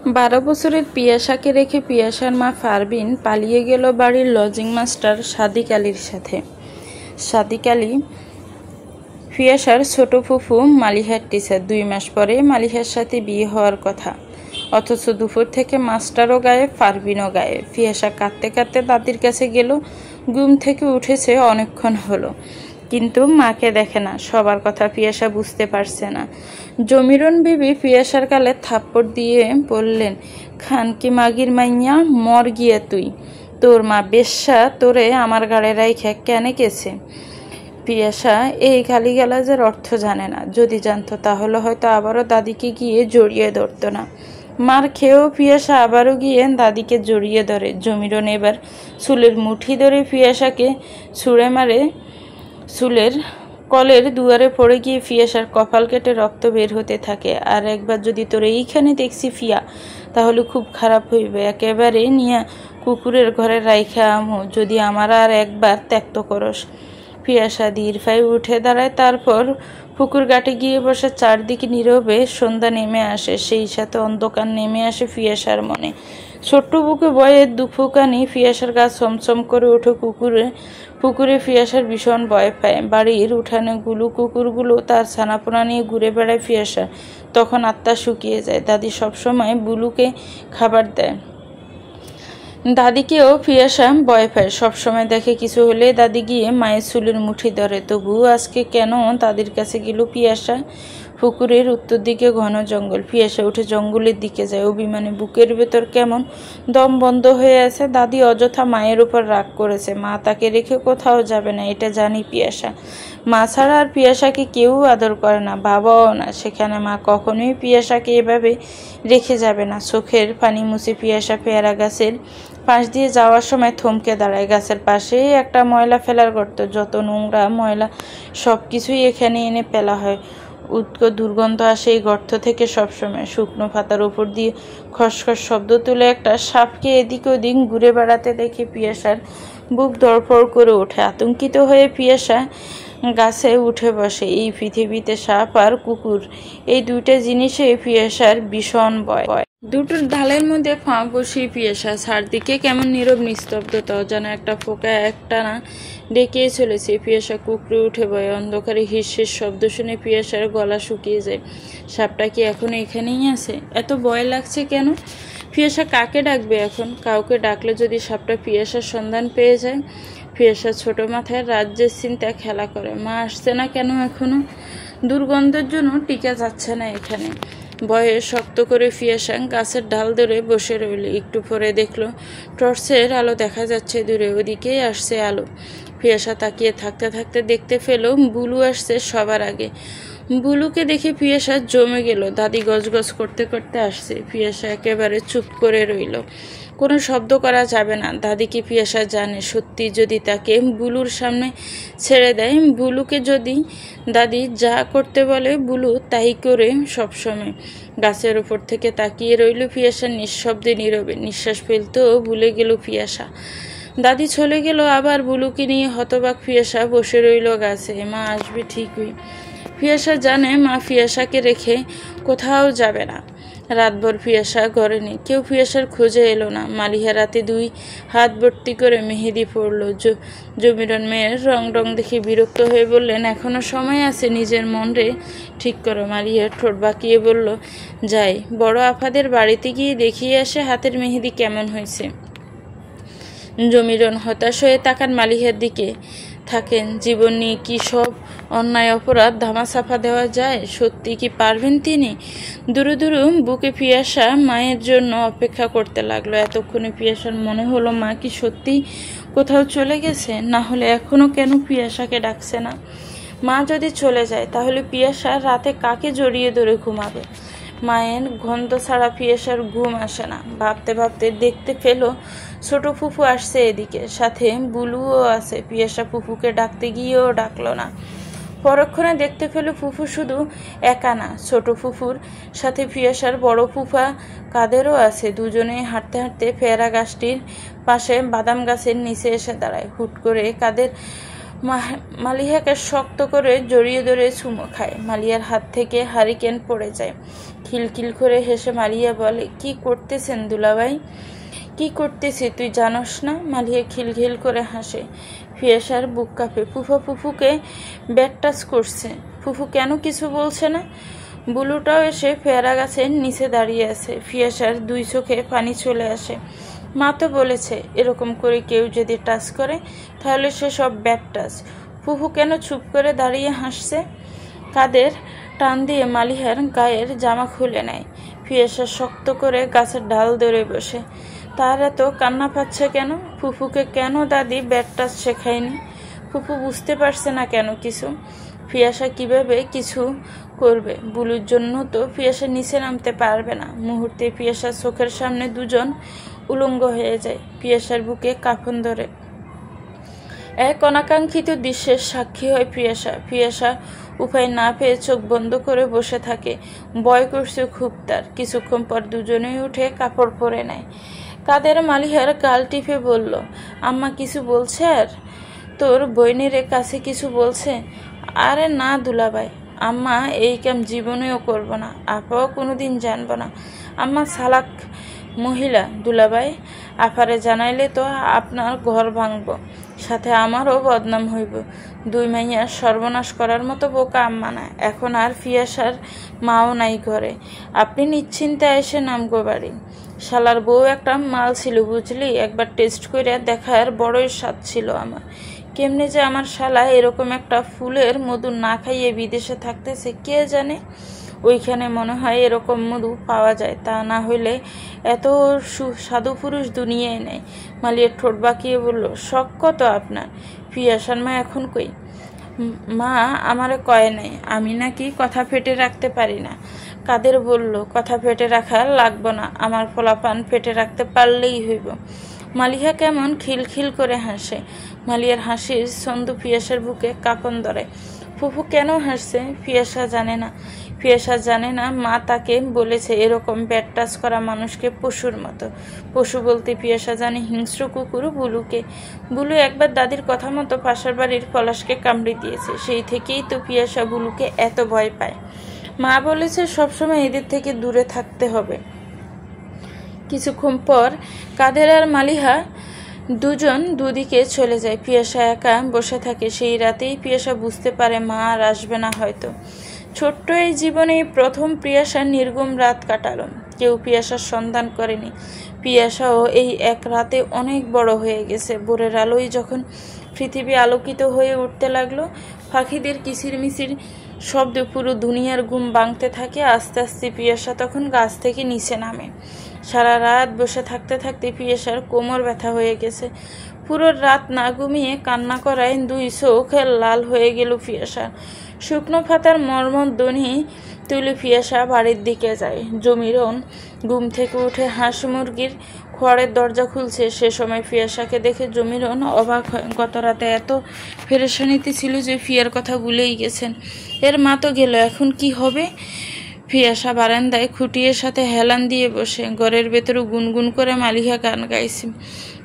12 বছরের পিয়াসাকে রেখে পিয়াসার মা পারভিন পালিয়ে গেল বাড়ির লজিং মাস্টার সাদিক আলীর সাথে। সাদিক আলী পিয়াসার ছোট ফুফু মালিহার টিচার। 2 মাস পরে মালিহার সাথে বিয়ে হওয়ার কথা, অথচ দুপুর থেকে মাস্টারও গায়ে পারভিনও গায়ে। পিয়াসা কাঁদতে কাঁদতে দাদির কাছে গেল। ঘুম থেকে উঠেছে অনেকক্ষণ হলো, কিন্তু মাকে দেখে না। সবার কথা পিয়াসা বুঝতে পারছে না। জমিরন বিবি পিয়াসার গালে থাপ্পড় দিয়ে বললেন, খানকি মাগির মাইয়া, মর গিয়া তুই। তোর মা বেশ্যা তোরে আমার গাড়ে রাইখা কেন গেছে? পিয়াসা এই গালিগালাজের অর্থ জানে না। যদি জানতো তাহলে হয়তো আবারও দাদিকে গিয়ে জড়িয়ে ধরতো না। মার খেয়েও পিয়াসা আবারও গিয়ে দাদিকে জড়িয়ে ধরে। জমিরন এবার চুলের মুঠি ধরে পিয়াসাকে ছুঁড়ে মারে। চুলের কলের দুয়ারে পড়ে গিয়ে পিয়াসার কপাল কেটে রক্ত বের হতে থাকে। আর একবার যদি তোর এইখানে দেখছি ফিয়া, তাহলে খুব খারাপ হইবে। একেবারে নিয়া কুকুরের ঘরে রাইখা আমো, যদি আমার আর একবার ত্যাক্ত করস। পিয়াসা ধীর পায়ে উঠে দাঁড়ায়, তারপর পুকুর ঘাটে গিয়ে বসে। চারদিকে নীরবে সন্ধ্যা নেমে আসে, সেই সাথে অন্ধকার নেমে আসে পিয়াসার মনে। ছোট্ট বুকে বয়ের দুফুকানি পিয়াসার গা ছমছম করে ওঠে। পুকুরে পিয়াসার ভীষণ ভয় পায়। বাড়ির উঠানে কুকুরগুলো তার ছানাপোনা নিয়ে ঘুরে বেড়ায়। পিয়াসা তখন আত্মা শুকিয়ে যায়। দাদি সবসময় বুলুকে খাবার দেয়। দাদিকেও পিয়াসা ভয় পায়। সবসময় দেখে কিছু হলে দাদি গিয়ে মায়ের চুলের মুঠি ধরে। তবুও আজকে কেন দাদির কাছে গেল পিয়াসা? পুকুরের উত্তর দিকে ঘন জঙ্গল। পিয়াসা উঠে জঙ্গলের দিকে যায়। অভিমানে বুকের ভেতর কেমন দম বন্ধ হয়ে আছে। দাদি অযথা মায়ের উপর রাগ করেছে। মা তাকে রেখে কোথাও যাবে না, এটা জানি পিয়াসা। মা ছাড়া আর পিয়াসাকে কেউ আদর করে না, বাবাও না। সেখানে মা কখনোই পিয়াসাকে এভাবে রেখে যাবে না। চোখের পানি মুছে পিয়াসা পেয়ারা গাছের পাশ দিয়ে যাওয়ার সময় থমকে দাঁড়ায়। গাছের পাশেই একটা ময়লা ফেলার গর্ত। যত নোংরা ময়লা সব কিছুই এখানে এনে ফেলা হয়। উৎকট দুর্গন্ধ আসে এই গর্ত থেকে সবসময়। শুকনো পাতার উপর দিয়ে খসখস শব্দ তুলে একটা সাপকে এদিক ওদিক ঘুরে বেড়াতে দেখে পিয়াসার বুক ধড়ফড় করে ওঠে। আতঙ্কিত হয়ে পিয়াসা গাছে উঠে বসে। এই পৃথিবীতে সাপ আর কুকুর, এই দুইটা জিনিসে পিয়াসার ভীষণ ভয়। দুটোর ঢালের মধ্যে ফাঁক বসিয়ে পিয়াসা। চারদিকে কেমন নীরব নিস্তব্ধতা, যেন একটা ফোকা একটানা ডেকেই চলেছে। পিয়াসা কুকড়ে উঠে বয়। অন্ধকারে হিসের শব্দ শুনে পিয়াসার গলা শুকিয়ে যায়। সাপটা কি এখন এখানেই আছে? এত ভয় লাগছে কেন? পিয়াসা কাকে ডাকবে এখন? কাউকে ডাকলে যদি সাপটা পিয়াসার সন্ধান পেয়ে যায়? পিয়াসা ছোট মাথায় রাজ্যের চিন্তা খেলা করে। মা আসছে না কেন এখনো? দুর্গন্ধের জন্য টিকা যাচ্ছে না এখানে। ভয়ে শক্ত করে পিয়াসা গাছের ডাল ধরে বসে রইল। একটু পরে দেখলো টর্চের আলো দেখা যাচ্ছে দূরে, ওদিকেই আসছে আলো। পিয়াসা তাকিয়ে থাকতে থাকতে দেখতে পেল বুলু আসছে সবার আগে। বুলুকে দেখে পিয়াসা জমে গেল। দাদি গজগজ করতে করতে আসছে। পিয়াসা একেবারে চুপ করে রইল। কোনো শব্দ করা যাবে না। দাদিকে পিয়াসা জানে, সত্যি যদি তাকে বুলুর সামনে ছেড়ে দেয়, বুলুকে যদি দাদি যা করতে বলে বুলু তাই করে সবসময়। গাছের ওপর থেকে তাকিয়ে রইল পিয়াসা নিঃশব্দে নীরবে। নিঃশ্বাস ফেলতেও ভুলে গেল পিয়াসা। দাদি চলে গেল। আবার বুলুকে নিয়ে হতবাক পিয়াসা বসে রইল গাছে। মা আসবে ঠিকই। পিয়াসা জানে মা পিয়াসাকে রেখে কোথাও যাবে না। রাতভর পিয়াসা ঘরে নেই। কেউ পিয়াসার খোঁজে এলো না। মালিহা রাতে 2 হাত ভর্তি করে মেহেদি পড়ল। জমিরন মেয়ের রং দেখে বিরক্ত হয়ে বললেন, এখনো সময় আছে, নিজের মন রে ঠিক করো। মালিহা ঠোঁট বাঁকিয়ে বলল, যাই, বড় আফাদের বাড়িতে গিয়ে দেখিয়ে আসে হাতের মেহেদি কেমন হয়েছে। জমিরন হতাশ হয়ে তাকান মালিহার দিকে। থাকেন, জীবন নিয়ে কি সব অন্যায় অপরাধ ধামাচাপা দেওয়া যায়? সত্যি কি পারবেন তিনি? দূরে দূরে বুকে পিয়াসা মায়ের জন্য অপেক্ষা করতে লাগলো। এতক্ষণে পিয়াসার মনে হলো মা কি সত্যি কোথাও চলে গেছে? না হলে এখনো কেন পিয়াসাকে ডাকছে না? মা যদি চলে যায় তাহলে পিয়াসা রাতে কাকে জড়িয়ে ধরে ঘুমাবে? মায়ের গন্ধ ছাড়া পিয়াসার ঘুম আসে না। ভাবতে ভাবতে দেখতে পেল ছোট ফুফু আসছে এদিকে, সাথে বুলুও আছে। পিয়াসা ফুফুকে ডাকতে গিয়েও ডাকলো না। পরক্ষণে দেখতে পেল ফুফু শুধু একা না, ছোট ফুফুর সাথে পিয়াসার বড় ফুফা কাদেরও আছে। দুজনে হাঁটতে হাঁটতে পেয়ারা গাছটির পাশে বাদাম গাছের নিচে এসে দাঁড়ায়। হুট করে কাদের মালিহাকে শক্ত করে জড়িয়ে ধরে চুমো খায়। মালিয়ার হাত থেকে হারিকেন পড়ে যায়। খিলখিল করে হেসে মালিয়া বলে, কি করতেছেন দুলাভাই? কি করতেছি তুই জানোস না? মালিয়া খিলখিল করে হাসে। ফিয়াসার বুক কাঁপে। ফুফুকে ব্যাট টাচ করছে। ফুফু কেন কিছু বলছে না? বুলুটাও এসে পেয়ারা গাছের নিচে দাঁড়িয়ে আছে। ফিয়াসার দুই চোখে পানি চলে আসে। মা তো বলেছে এরকম করে কেউ যদি টাচ করে তাহলে সে সব ব্যাট টাচ। ফুফু কেন চুপ করে দাঁড়িয়ে হাসছে? কাদের টান দিয়ে মালিহার গায়ের জামা খুলে নেয়। ফিয়াসা শক্ত করে গাছের ডাল ধরে বসে। তার এত কান্না পাচ্ছে কেন? ফুফুকে কেন দাদি ব্যাট টাচ শেখায়নি? ফুফু বুঝতে পারছে না কেন কিছু? ফিয়াসা কিভাবে কিছু করবে? বুলুর জন্য তো ফিয়াসা নিচে নামতে পারবে না। মুহূর্তে ফিয়াসার চোখের সামনে দুজন উলঙ্গ হয়ে যায়। ফিয়াসার বুকে কাঁপন ধরে। এক অনাকাঙ্ক্ষিত দৃশ্যের সাক্ষী হয় ফিয়াসা উপায় না পেয়ে চোখ বন্ধ করে বসে থাকে। ভয় করছে খুব তার। কিছুক্ষণ পর দুজনেই উঠে কাপড় পরে নেয়। কাদের মালিহার গাল টিপে বলল, আম্মা কিছু বলছে? আর তোর বইনের কাছে কিছু বলছে? আরে না দুলাভাই, আম্মা এই কাম জীবনেও করব না, আপাও কোনোদিন জানবো না। আম্মা সালাক মহিলা দুলাভাই, আপারে জানাইলে তো আপনার ঘর ভাঙব, সাথে আমারও বদনাম হইব। দুই মাইয়ার সর্বনাশ করার মতো বোকা আম্মা না। এখন আর ফিয়াসার মাও নাই ঘরে। আপনি নিশ্চিন্তে এসে নামগো বাড়ি। শালার বউ একটা মাল ছিল বুঝলি, একবার টেস্ট করে দেখার বড়ই স্বাদ ছিল আমার। কেমনে যে আমার শালা এরকম একটা ফুলের মধু না খাইয়ে বিদেশে থাকতেছে কে জানে। ওইখানে মনে হয় এরকম মধু পাওয়া যায়, তা না হইলে এত সাধু পুরুষ দুনিয়ায় নেই। মালিয়ার ঠোঁট বাঁকিয়ে বলল, শখ কত আপনার? ফিয়াসার মা এখন কই? মা আমারে কয় নাই আমি নাকি কথা ফেটে রাখতে পারি না। কাদের বলল কথা ফেটে রাখা লাগবো না, আমার পোলাপান ফেটে রাখতে পারলেই হইব। মালিহা কেমন খিলখিল করে হাসে। মালিয়ার হাসির ছন্দে ফিয়াসার বুকে কাঁপন ধরে। ফুফু কেন হাসছে ফিয়াসা জানে না। মা তাকে বলেছে এরকম ব্যাট টাচ করা মানুষকে পশুর মতো। পশু বলতে ফিয়াসা জানে হিংস্র কুকুর বুলুকে। বুলু একবার দাদির কথা মতো পাশের বাড়ির পলাশকে কামড়ে দিয়েছে। সেই থেকেই তো ফিয়াসা বুলুকে এত ভয় পায়। মা বলেছে সবসময় এদের থেকে দূরে থাকতে হবে। কিছুক্ষণ পর কাদের আর মালিহা দুজন দুদিকে চলে যায়। পিয়াসা একা বসে থাকে। সেই রাতেই পিয়াসা বুঝতে পারে মা আর আসবে না হয়তো। ছোট্ট এই জীবনে প্রথম পিয়াসা নির্গুম রাত কাটালো। কেউ পিয়াসার সন্ধান করেনি। পিয়াসাও এই এক রাতে অনেক বড় হয়ে গেছে। ভোরের আলোয় যখন পৃথিবী আলোকিত হয়ে উঠতে লাগলো, পাখিদের কিচিরমিচির শব্দে পুরো দুনিয়ার ঘুম ভাঙতে থাকে। আস্তে আস্তে পিয়াসা তখন গাছ থেকে নিচে নামে। সারা রাত বসে থাকতে থাকতে পিয়াসার কোমর ব্যথা হয়ে গেছে। পুরো রাত না ঘুমিয়ে কান্না করায় দুই চোখ লাল হয়ে গেল পিয়াসার। শুকনো পাতার মর্মধ্বনি তুলে পিয়াসা বাড়ির দিকে যায়। জমিরন ঘুম থেকে উঠে হাঁস মুরগির খড়ের দরজা খুলছে। সে সময় পিয়াসাকে দেখে জমিরন অবাক হয়। গত রাতে এত পেরেশানিতে ছিল যে ফিয়ার কথা ভুলেই গেছেন। এর মা তো গেল, এখন কি হবে? ফিয়াসা বারান্দায় খুঁটিয়ের সাথে হেলান দিয়ে বসে। ঘরের ভেতরে গুনগুন করে মালিহা গান গাইছে।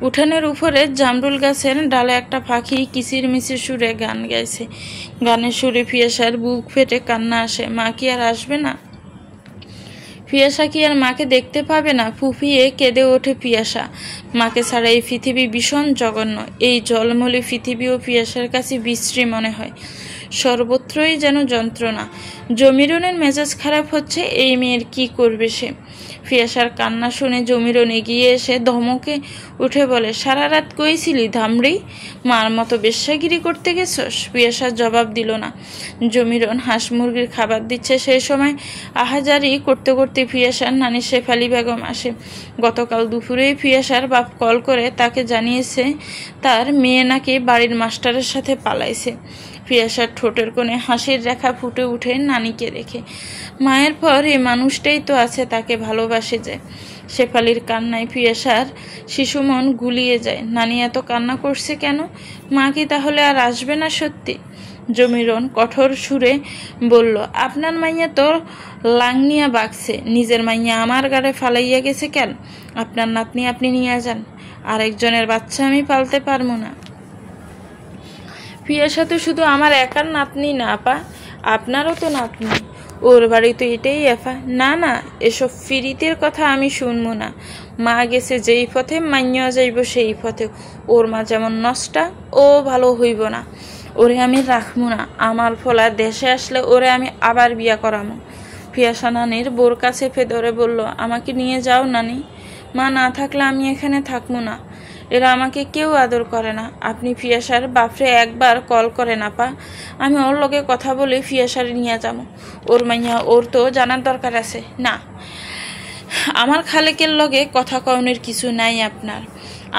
উঠানের উপরে জামরুল গাছের ডালে একটা পাখি কিচিরমিচির সুরে গান গাইছে। গানের সুরে ফিয়াসার বুক ফেটে কান্না আসে। মা কি আর আসবে না? পিয়াসা কি আর মাকে দেখতে পাবে না? ফুফিয়ে কেঁদে ওঠে পিয়াসা। মাকে ছাড়া এই পৃথিবী ভীষণ জঘন্য। এই জলমলে পৃথিবীও পিয়াসার কাছে বিশ্রী মনে হয়। সর্বত্রই যেন যন্ত্রণা। জমিরনের মেজাজ খারাপ হচ্ছে। এই মেয়ের কি করবে সে? পিয়াসার কান্না শুনে জমিরন এগিয়ে এসে ধমকে উঠে বলে, সারা রাত কইছিলি ধামড়ি, মার মতো বেশ্যাগিরি করতে গেছস? পিয়াসার জবাব দিল না। জমিরন হাঁস মুরগির খাবার দিচ্ছে। সেই সময় আহাজারি করতে করতে পিয়াসার নানি শেফালি বেগম আসে। গতকাল দুপুরেই পিয়াসার বাপ কল করে তাকে জানিয়েছে তার মেয়ে নাকি বাড়ির মাস্টারের সাথে পালাইছে। পিয়াসার ঠোঁটের কোণে হাসির রেখা ফুটে উঠে নানিকে রেখে। মায়ের পর এই মানুষটাই তো আছে তাকে ভালোবাসে যায়। শেফালির কান্নায় পিয়াসার শিশু মন গুলিয়ে যায়। নানি এত কান্না করছে কেন? মা কি তাহলে আর আসবে না সত্যি? জমিরন কঠোর সুরে বলল, আপনার মাইয়া তো লাংনিয়া বাগছে, নিজের মাইয়া আমার গাড়ে ফালাইয়া গেছে কেন? আপনার নাতনি আপনি নিয়ে যান, আরেকজনের বাচ্চা আমি পালতে পারবো না। পিয়াসা তো শুধু আমার একার নাতনি না আপা, আপনারও তো নাতনি। ওর বাড়ি তো এটাই এফা। না না, এসব ফিরিতের কথা আমি শুনবো না। মা গেছে যেই পথে, মাইয়া যাইব সেই পথে। ওর মা যেমন নষ্টা, ও ভালো হইব না। ওরে আমি রাখবো না। আমার ফলা দেশে আসলে ওরে আমি আবার বিয়া করামো। পিয়াসা নানির বোর কাছে ফেদরে বলল, আমাকে নিয়ে যাও নানি। মা না থাকলে আমি এখানে থাকবো না। এরা আমাকে কেউ আদর করে না। আপনি ফিয়াসার বাপরে একবার কল করেন আপা, আমি ওর লগে কথা বলে ফিয়াসারে নিয়ে যাবো। ওর মাইয়া ওর তো জানার দরকার আছে। না, আমার খালেকের লগে কথা কওনের কিছু নাই আপনার।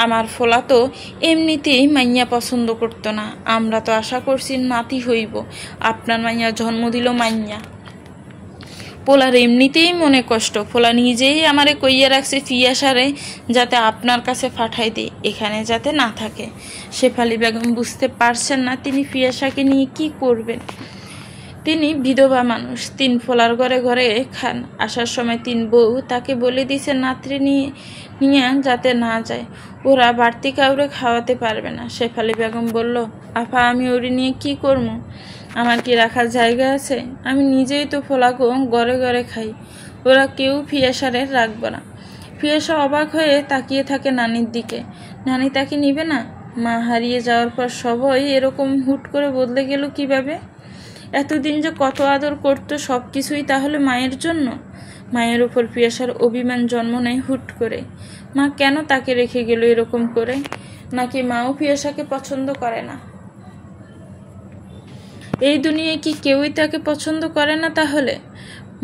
আমার ফোলা তো এমনিতেই মাইয়া পছন্দ করতো না। আমরা তো আশা করছি নাতি হইব। আপনার মাইয়া জন্ম দিল মাইয়া। পোলার এমনিতেই মনে কষ্ট। পোলা নিজেই আমারে কইয়া রাখছে ফিয়াসারে যাতে আপনার কাছে পাঠাই দিই, এখানে যাতে না থাকে। শেফালি বেগম বুঝতে পারছেন না তিনি ফিয়াসাকে নিয়ে কি করবেন। তিনি বিধবা মানুষ, 3 ফোলার ঘরে ঘরে খান। আসার সময় 3 বউ তাকে বলে দিছে নাত্রে নিয়ে যাতে না যায়, ওরা বাড়তি কাউরে খাওয়াতে পারবে না। শেফালি বেগম বলল, আপা আমি ওরে নিয়ে কি করবো? আমার কি রাখার জায়গা আছে? আমি নিজেই তো ফোলাগো ঘরে ঘরে খাই, ওরা কেউ ফিয়াসারে রাখবো না। ফিয়াসা অবাক হয়ে তাকিয়ে থাকে নানির দিকে। নানি তাকে নিবে না? মা হারিয়ে যাওয়ার পর সবাই এরকম হুট করে বদলে গেল কিভাবে? এতদিন যে কত আদর করতো, সব কিছুই তাহলে মায়ের জন্য? মায়ের উপর পিয়াসার অভিমান জন্ম নেয় হুট করে। মা কেন তাকে রেখে গেল এরকম করে? নাকি মাও পিয়াসাকে পছন্দ করে না? এই দুনিয়ায় কি কেউই তাকে পছন্দ করে না তাহলে?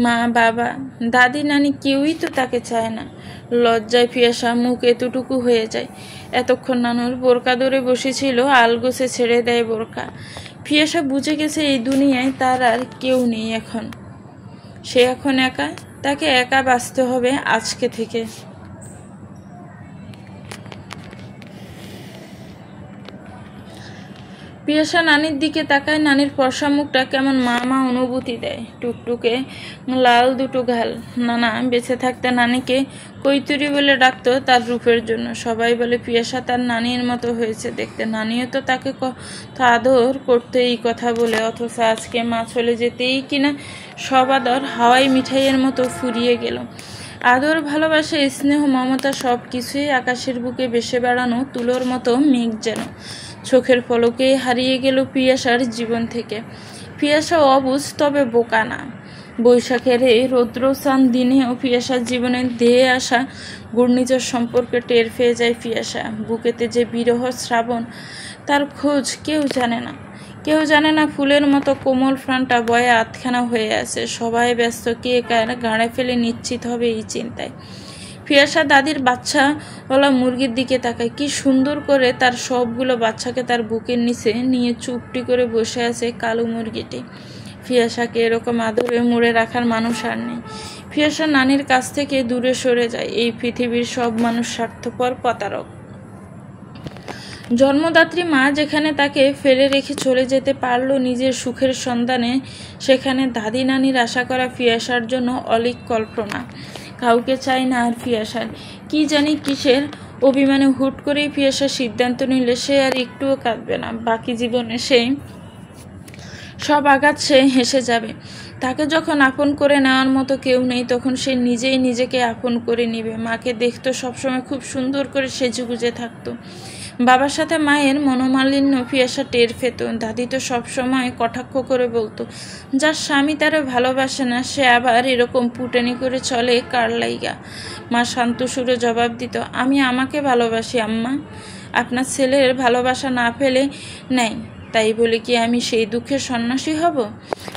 মা, বাবা, দাদি, নানি কেউই তো তাকে চায় না। লজ্জায় পিয়াসা মুখ এতটুকু হয়ে যায়। এতক্ষণ নানুর বোরকা ধরে বসেছিল, আলগোছে ছেড়ে দেয় বোরকা। পিয়াসা বুঝে গেছে এই দুনিয়ায় তার আর কেউ নেই এখন। সে এখন একা, তাকে একা বাঁচতে হবে আজকে থেকে। পিয়াসা নানির দিকে তাকায়। নানির ফর্সা মুখটা কেমন মা মা অনুভূতি দেয়। টুকটুকে লাল দুটো গাল। নানা বেঁচে থাকতে নানিকে কৈতুরি বলে ডাকতো তার রূপের জন্য। সবাই বলে পিয়াসা তার নানির মতো হয়েছে দেখতে। নানিও তো তাকে আদর করতে এই কথা বলে, অথচ আজকে মা চলে যেতেই কিনা সব আদর হাওয়াই মিঠাইয়ের মতো ফুরিয়ে গেল। আদর, ভালোবাসা, স্নেহ, মমতা সব কিছুই আকাশের বুকে ভেসে বেড়ানো তুলোর মতো মেঘ যেন চোখের পলকে হারিয়ে গেল পিয়াসার জীবন থেকে। পিয়াসা অবুঝ তবে বোকা না। বৈশাখের এই রৌদ্রস্থান দিনেও পিয়াসার জীবনে ধেয়ে আসা ঘূর্ণিঝড় সম্পর্কে টের পেয়ে যায় পিয়াসা। বুকেতে যে বিরহ শ্রাবণ, তার খোঁজ কেউ জানে না। কেউ জানে না ফুলের মতো কোমল প্রাণটা বয়ে আধখানা হয়ে আছে। সবাই ব্যস্ত, কে কার গাড়ে ফেলে নিশ্চিত হবে এই চিন্তায়। পিয়াসা দাদির বাচ্চা ওলা মুরগির দিকে তাকায়। কি সুন্দর করে তার সবগুলো বাচ্চাকে তার বুকের নিচে নিয়ে চুপটি করে বসে আছে কালো মুরগিটি। পিয়াসাকে এরকম আদরে মুড়ে রাখার মানুষ আর নেই। পিয়াসা নানির কাছ থেকে দূরে সরে যায়। এই পৃথিবীর সব মানুষ স্বার্থপর, প্রতারক। জন্মদাত্রী মা যেখানে তাকে ফেলে রেখে চলে যেতে পারলো নিজের সুখের সন্ধানে, সেখানে দাদি নানির আশা করা পিয়াসার জন্য অলিক কল্পনা। কাউকে চাই না আর পিয়াসার। কি জানি কিসের অভিমানে হুট করেই পিয়াসার সিদ্ধান্ত নিলে সে আর একটুও কাঁদবে না। বাকি জীবনে সে সব আঘাত সে হেসে যাবে। তাকে যখন আপন করে নেওয়ার মতো কেউ নেই, তখন সে নিজেই নিজেকে আপন করে নিবে। মাকে দেখতো সবসময় খুব সুন্দর করে সেজেগুজে থাকতো। বাবার সাথে মায়ের মনোমালিন্য পিয়াসা টের পেত। দাদি তো সবসময় কটাক্ষ করে বলতো, যার স্বামী তারা ভালোবাসে না সে আবার এরকম পুটানি করে চলে কার লাইগা। মা শান্ত সুরে জবাব দিত, আমি আমাকে ভালোবাসি আম্মা, আপনার ছেলের ভালোবাসা না পেলে নেই। তাই বলে কি আমি সেই দুঃখের সন্ন্যাসী হব?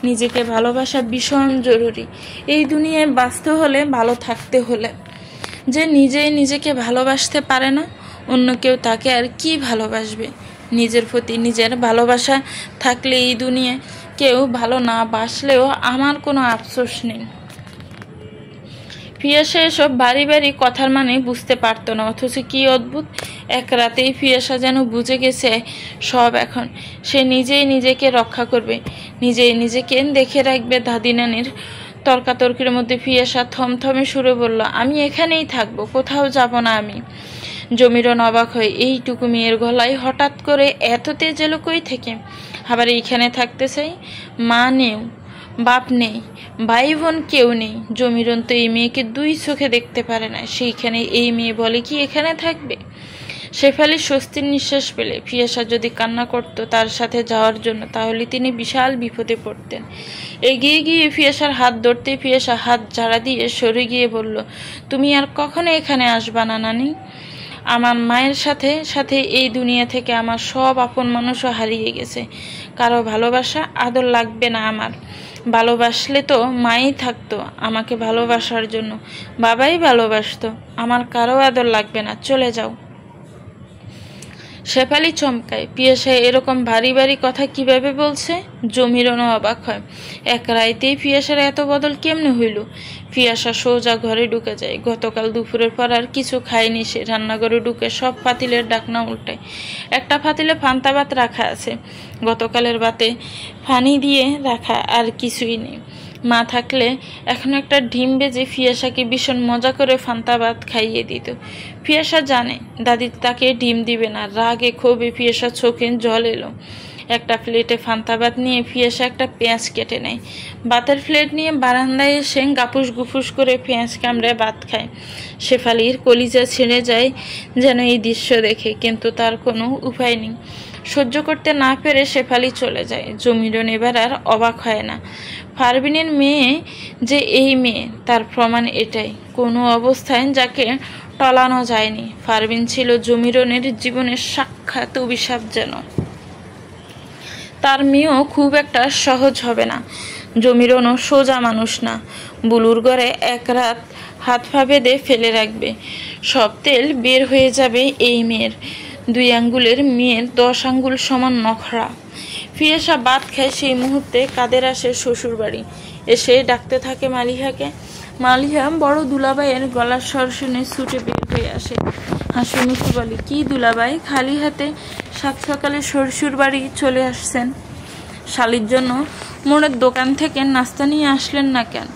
নিজেকে ভালোবাসা ভীষণ জরুরি এই দুনিয়ায় বাঁচতে হলে, ভালো থাকতে হলে। যে নিজেই নিজেকে ভালোবাসতে পারে না, অন্য কেউ তাকে আর কি ভালোবাসবে? নিজের প্রতি নিজের ভালোবাসা থাকলে এই দুনিয়ায় কেউ ভালো না বাসলেও আমার কোনো আফসোস নেই। পিয়াসা এসব বাড়ি বাড়ি কথার মানে বুঝতে পারতো না, অথচ কি অদ্ভুত, এক রাতেই পিয়াসা যেন বুঝে গেছে সব। এখন সে নিজেই নিজেকে রক্ষা করবে, নিজেই নিজেকে দেখে রাখবে। দাদি নানির তর্কাতর্কির মধ্যে পিয়াসা থমথমে সুরে বলল, আমি এখানেই থাকবো, কোথাও যাব না আমি। জমিরন অবাক হয়, এইটুকু মেয়ের গলায় হঠাৎ করে এত তেজ এলো কই থেকে? আবার এইখানে থাকতে চাই? মা নেই, বাপ নেই, ভাই বোন কেউ নেই। জমিরন তো এই মেয়েকে দুই চোখে দেখতে পারে না, সেইখানে এই মেয়ে বলে কি এখানে থাকবে? শেফালি স্বস্তির নিঃশ্বাস পেলে। পিয়াসা যদি কান্না করত তার সাথে যাওয়ার জন্য, তাহলে তিনি বিশাল বিপদে পড়তেন। এগিয়ে গিয়ে পিয়াসার হাত ধরতে পিয়াসা হাত ঝাড়া দিয়ে সরে গিয়ে বলল, তুমি আর কখনো এখানে আসবা না নানি। আমার মায়ের সাথে সাথে এই দুনিয়া থেকে আমার সব আপন মানুষও হারিয়ে গেছে। কারো ভালোবাসা আদর লাগবে না আমার। ভালোবাসলে তো মাই থাকতো আমাকে ভালোবাসার জন্য, বাবাই ভালোবাসতো। আমার কারো আদর লাগবে না, চলে যাও। শেফালি চমকায়, পিয়াসা এরকম ভারী ভারী কথা কিভাবে বলছে? জমিরনও অবাক হয়, এক রাইতেই পিয়াসার এত বদল কেমনে হইল? পিয়াসা সোজা ঘরে ঢুকে যায়। গতকাল দুপুরের পর আর কিছু খায়নি সে। রান্নাঘরে ঢুকে সব পাতিলের ডাকনা উল্টায়। একটা পাতিলে পান্তা ভাত রাখা আছে, গতকালের ভাতে পানি দিয়ে রাখা, আর কিছুই নেই। মা থাকলে এখন একটা ডিম বেজে পিয়াসাকে ভীষণ মজা করে পান্তা ভাত খাইয়ে দিত। পিয়াসা জানে দাদি তাকে ডিম দিবে না। রাগে ক্ষোভে পিয়াসা চোখে জল এলো। একটা প্লেটে পান্তা ভাত নিয়ে পিয়াসা একটা পেঁয়াজ কেটে নেয়। ভাতের প্লেট নিয়ে বারান্দায় এসে গাপুস গুফুস করে পেঁয়াজ কামড়ে ভাত খায়। শেফালির কলিজা ছিঁড়ে যায় যেন এই দৃশ্য দেখে, কিন্তু তার কোনো উপায় নেই। সহ্য করতে না পেরে শেফালি চলে যায়। জমিরন এবার আর অবাক হয় না। পারভিনের মেয়ে যে এই মেয়ে তার প্রমাণ এটাই। কোনো অবস্থায় যাকে টলানো যায়নি। পারভিন ছিল জমিরনের জীবনের সাক্ষাৎ অভিশাপ যেন। তার মেয়েও খুব একটা সহজ হবে না। জমিরনও সোজা মানুষ না। বুলুর ঘরে এক রাত হাত পা বেঁধে ফেলে রাখবে। সব তেল বের হয়ে যাবে এই মেয়ের। 2 আঙ্গুলের মেয়ের 10 আঙ্গুল সমান নখরা। পিয়াসা ভাত খায় সেই মুহূর্তে কাদের আসে শ্বশুর বাড়ি। এসে ডাকতে থাকে মালিহাকে। মালিহা বড় দুলাভাইয়ের গলার স্বর শুনে ছুটে বের হয়ে আসে। হাসি মুখে বলে, কি দুলাভাই, খালি হাতে সাত সকালে শ্বশুর বাড়ি চলে আসছেন? শালির জন্য মোড়ের দোকান থেকে নাস্তা নিয়ে আসলেন না কেন?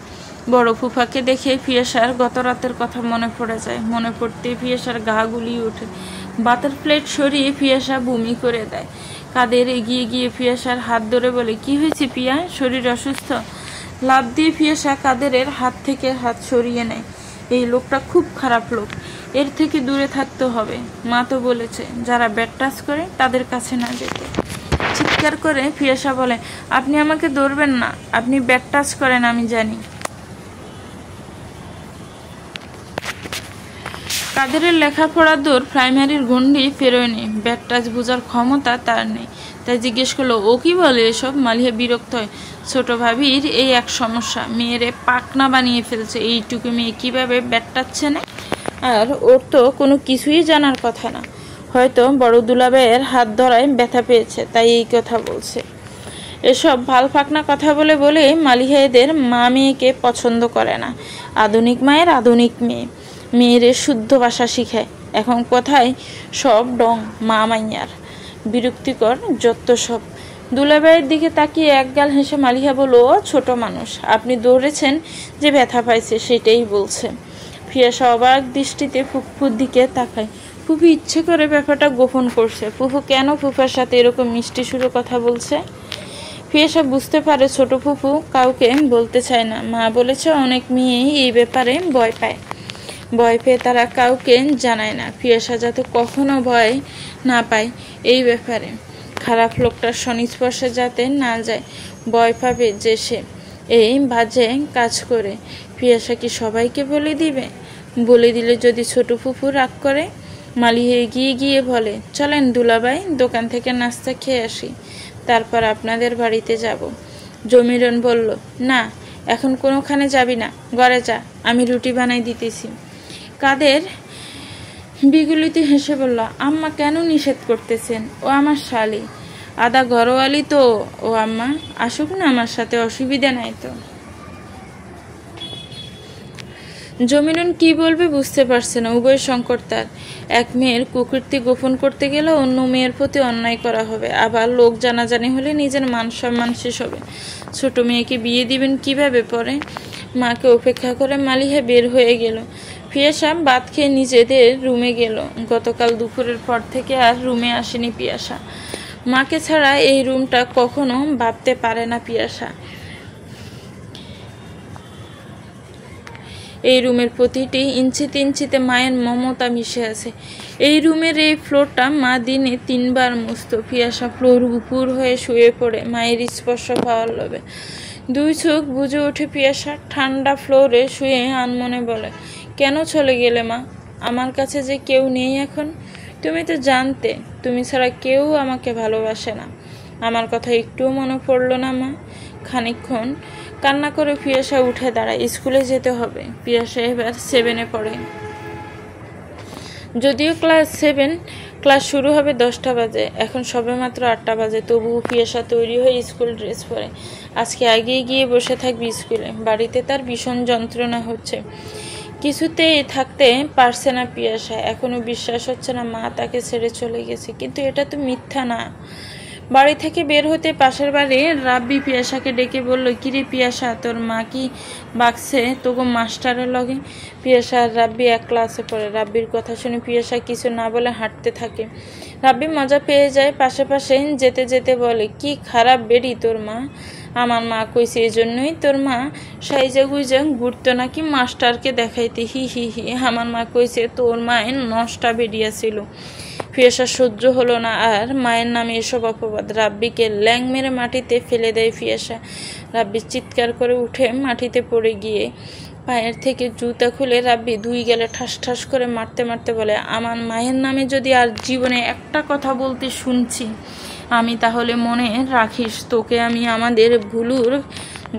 বড় ফুফাকে দেখে পিয়াসার গত রাতের কথা মনে পড়ে যায়। মনে পড়তে পিয়াসার গা গুলিয়ে ওঠে। ভাতের প্লেট সরিয়ে পিয়াসা বমি করে দেয়। কাদের এগিয়ে গিয়ে পিয়াসার হাত ধরে বলে, কি হয়েছে পিয়া, শরীর অসুস্থ? লাফ দিয়ে পিয়াসা কাদেরের হাত থেকে হাত সরিয়ে নেয়। এই লোকটা খুব খারাপ লোক, এর থেকে দূরে থাকতে হবে। মা তো বলেছে যারা ব্যাড টাচ করে তাদের কাছে না যেতে। চিৎকার করে পিয়াসা বলে, আপনি আমাকে ধরবেন না, আপনি ব্যাড টাচ করেন আমি জানি। কাদেরের লেখাপড়া দূর, প্রাইমারির গণ্ডি পেরোয়নি, ব্যাড টাচ বোঝার ক্ষমতা তার নেই। তাই জিজ্ঞেস করলো, ও কি বলে এসব? মালিহা বিরক্ত হয়। ছোট ভাবির এই এক সমস্যা, মেয়েরে পাকনা বানিয়ে ফেলছে। এইটুকু মেয়ে কিভাবে ব্যাড টাচ চেনে? আর ওর তো কোনো কিছুই জানার কথা না। হয়তো বড় দুলাভাইয়ের হাত ধরায় ব্যথা পেয়েছে, তাই এই কথা বলছে। এসব ভাল ফাকনা কথা বলে বলে মালিহা এদের মা মেয়েকে পছন্দ করে না। আধুনিক মায়ের আধুনিক মেয়ে, মেয়েরে শুদ্ধ ভাষা শিখায়। এখন কথায় সব ডং মা মাইয়ার, বিরক্তিকর যত সব। দুলাভাইয়ের দিকে তাকিয়ে একগাল হেসে মালিহা বলল, ও ছোট মানুষ, আপনি দৌড়েছেন যে ব্যথা পাইছে সেটাই বলছে। পিয়াসা অবাক দৃষ্টিতে ফুফুর দিকে তাকায়। ফুফু ইচ্ছে করে ব্যাপারটা গোপন করছে। ফুফু কেন ফুফার সাথে এরকম মিষ্টি সুরে কথা বলছে? পিয়াসা বুঝতে পারে ছোট ফুফু কাউকে বলতে চায় না। মা বলেছে অনেক মেয়েই এই ব্যাপারে ভয় পায়। ভয় পেয়ে তারা কাউকে জানায় না। পিয়াসা যাতে কখনো ভয় না পায় এই ব্যাপারে। খারাপ লোকটার সংস্পর্শে যাতে না যায়, ভয় পাবে যে সে এই বাজে কাজ করে। পিয়াসা কি সবাইকে বলে দিবে? বলে দিলে যদি ছোট ফুফু রাগ করে? মালিহা এগিয়ে গিয়ে বলে, চলেন দুলাভাই, দোকান থেকে নাস্তা খেয়ে আসি, তারপর আপনাদের বাড়িতে যাব। জমিরন বলল, না এখন কোনোখানে যাবি না, ঘরে যা, আমি রুটি বানাই দিতেছি। কাদের বিগুলিতে হেসে বলল, আম্মা কেন নিষেধ করতেছেন? ও আমার শালি, আদা ঘরওয়ালি তো ও। আম্মা আসুক না আমার সাথে, অসুবিধা নাই তো। জমিরন কি বলবে বুঝতে পারছে না। উভয় সংকট তার। এক মেয়ের কুকীর্তি গোপন করতে গেলে অন্য মেয়ের প্রতি অন্যায় করা হবে, আবার লোক জানাজানি হলে নিজের মান সম্মান শেষ হবে। ছোট মেয়েকে বিয়ে দিবেন কিভাবে পরে? মাকে উপেক্ষা করে মালিহা বের হয়ে গেল। পিয়াসা ভাত খেয়ে নিজেদের রুমে গেল। গতকাল দুপুরের পর থেকে আর রুমে আসেনি পিয়াসা। মাকে ছাড়া এই রুমটা কখনো ভাবতে পারে না পিয়াসা। এই রুমের প্রতিটি ইঞ্চিতে ইঞ্চিতে মায়ের মমতা মিশে আছে। এই রুমের এই ফ্লোরটা মা দিনে 3 বার মুছতো। পিয়াসা ফ্লোর উপর হয়ে শুয়ে পড়ে মায়ের স্পর্শ পাওয়ার লোভে। 2 চোখ বুজে ওঠে পিয়াসা। ঠান্ডা ফ্লোরে শুয়ে আনমনে বলে, কেন চলে গেলে মা? আমার কাছে যে কেউ নেই এখন। তুমি তো জানতে তুমি ছাড়া কেউ আমাকে ভালোবাসে না। আমার কথা একটুও মনে পড়লো না মা? খানিকক্ষণ কান্না করে পিয়াসা উঠে দাঁড়ায়। স্কুলে যেতে হবে। পিয়াসা এবার 7-এ পড়ে। যদিও ক্লাস 7 ক্লাস শুরু হবে 10টা বাজে, এখন সবে মাত্র 8টা বাজে। তবুও পিয়াসা তৈরি হয়ে স্কুল ড্রেস পরে আজকে আগিয়ে গিয়ে বসে থাকবে স্কুলে। বাড়িতে তার ভীষণ যন্ত্রণা হচ্ছে, কিছুতেই থাকতে পারছে না পিয়াসা। এখনো বিশ্বাস হচ্ছে না মা তাকে ছেড়ে চলে গেছে, কিন্তু এটা তো মিথ্যা না। বাড়ি থেকে বের হতে পাশের বাড়ি রাব্বি পিয়াসাকে ডেকে বলল, কিরে পিয়াসা, তোর মা কি বাকছে তোকে মাস্টারের লগে? পিয়াসা আর রাব্বি এক ক্লাসে পড়ে। রাব্বির কথা শুনে পিয়াসা কিছু না বলে হাঁটতে থাকে। রাব্বি মজা পেয়ে যায়। পাশে পাশে যেতে যেতে বলে, কি খারাপ বেরি তোর মা। আমার মা কইছে এই জন্যই তোর মা সাইজা গুইজা ঘুরতো নাকি মাস্টারকে দেখাইতে। হি হি হি। আমার মা কইছে তোর মায়ের নষ্টা বেরিয়েছিল। পিয়াসা সহ্য হলো না আর মায়ের নামে এসব অপবাদ। রাব্বিকে ল্যাং মেরে মাটিতে ফেলে দেয় পিয়াসা। রাব্বি চিৎকার করে উঠে মাটিতে পড়ে গিয়ে পায়ের থেকে জুতা খুলে রাব্বি 2 গেলে ঠাস ঠাস করে মারতে মারতে বলে, আমার মায়ের নামে যদি আর জীবনে একটা কথা বলতে শুনছি আমি, তাহলে মনে রাখিস তোকে আমি আমাদের ভুলুর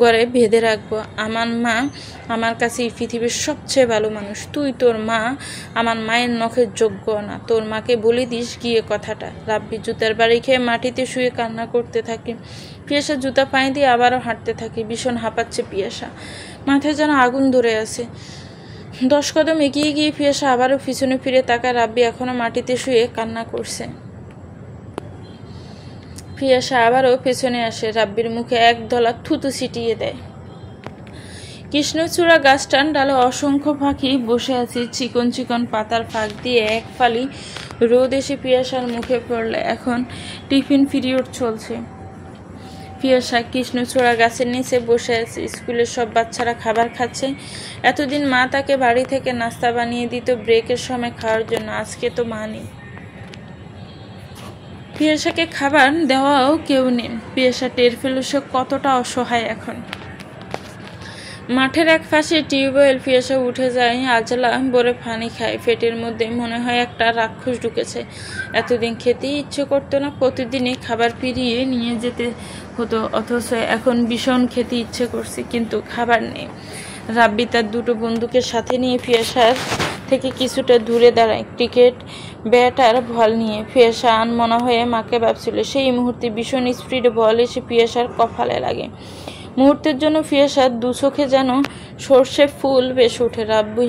ঘরে বেঁধে রাখবো। আমার মা আমার কাছে এই পৃথিবীর সবচেয়ে ভালো মানুষ। তুই তোর মা আমার মায়ের নখের যোগ্য না। তোর মাকে বলে দিস গিয়ে কথাটা। রাব্বি জুতার বাড়ি খেয়ে মাটিতে শুয়ে কান্না করতে থাকে। পিয়াসা জুতা পায়ে দিয়ে আবারও হাঁটতে থাকে। ভীষণ হাঁপাচ্ছে পিয়াসা, মাথায় যেন আগুন ধরে আছে। 10 কদম এগিয়ে গিয়ে পিয়াসা আবারও পিছনে ফিরে তাকায়। রাব্বি এখনো মাটিতে শুয়ে কান্না করছে। পিয়াসা আবারও পেছনে আসে। রাব্বির মুখে এক দলা থুতু ছিটিয়ে দেয়। কৃষ্ণচূড়া গাছটার ডালে অসংখ্য পাখি বসে আছে। চিকন চিকন পাতার ফাঁক দিয়ে এক ফালি রোদ এসে পিয়াসার মুখে পড়লে। এখন টিফিন পিরিয়ড চলছে। পিয়াসা কৃষ্ণচূড়া গাছের নিচে বসে আছে। স্কুলের সব বাচ্চারা খাবার খাচ্ছে। এতদিন মা তাকে বাড়ি থেকে নাস্তা বানিয়ে দিত ব্রেকের সময় খাওয়ার জন্য। আজকে তো মা নেই। পিয়াসাকে খাবার দেওয়াও কেউ নেই। পিয়াসা টের পেল সে কতটা অসহায় এখন। মাঠের এক পাশে টিউবওয়েল। পিয়াসা উঠে যায়, আজলা ভরে পানি খায়। পেটের মধ্যে মনে হয় একটা রাক্ষস ঢুকেছে। এতদিন খেতেই ইচ্ছে করতো না, প্রতিদিনই খাবার ফিরিয়ে নিয়ে যেতে হতো, অথচ এখন ভীষণ খেতে ইচ্ছে করছে, কিন্তু খাবার নেই। রাব্বি তার 2টো বন্দুকের সাথে নিয়ে পিয়াসার থেকে কিছুটা দূরে দাঁড়ায়, ক্রিকেট ব্যাট আর বল নিয়ে। পিয়াসা আনমনা হয়ে মাকে ভাবছিল। সেই মুহূর্তে ভীষণ স্পিডে বল এসে পিয়াসার কপালে লাগে। মুহূর্তের জন্য পিয়াসার 2 চোখে যেন সর্ষে ফুল বেশ ওঠে। রাব্বি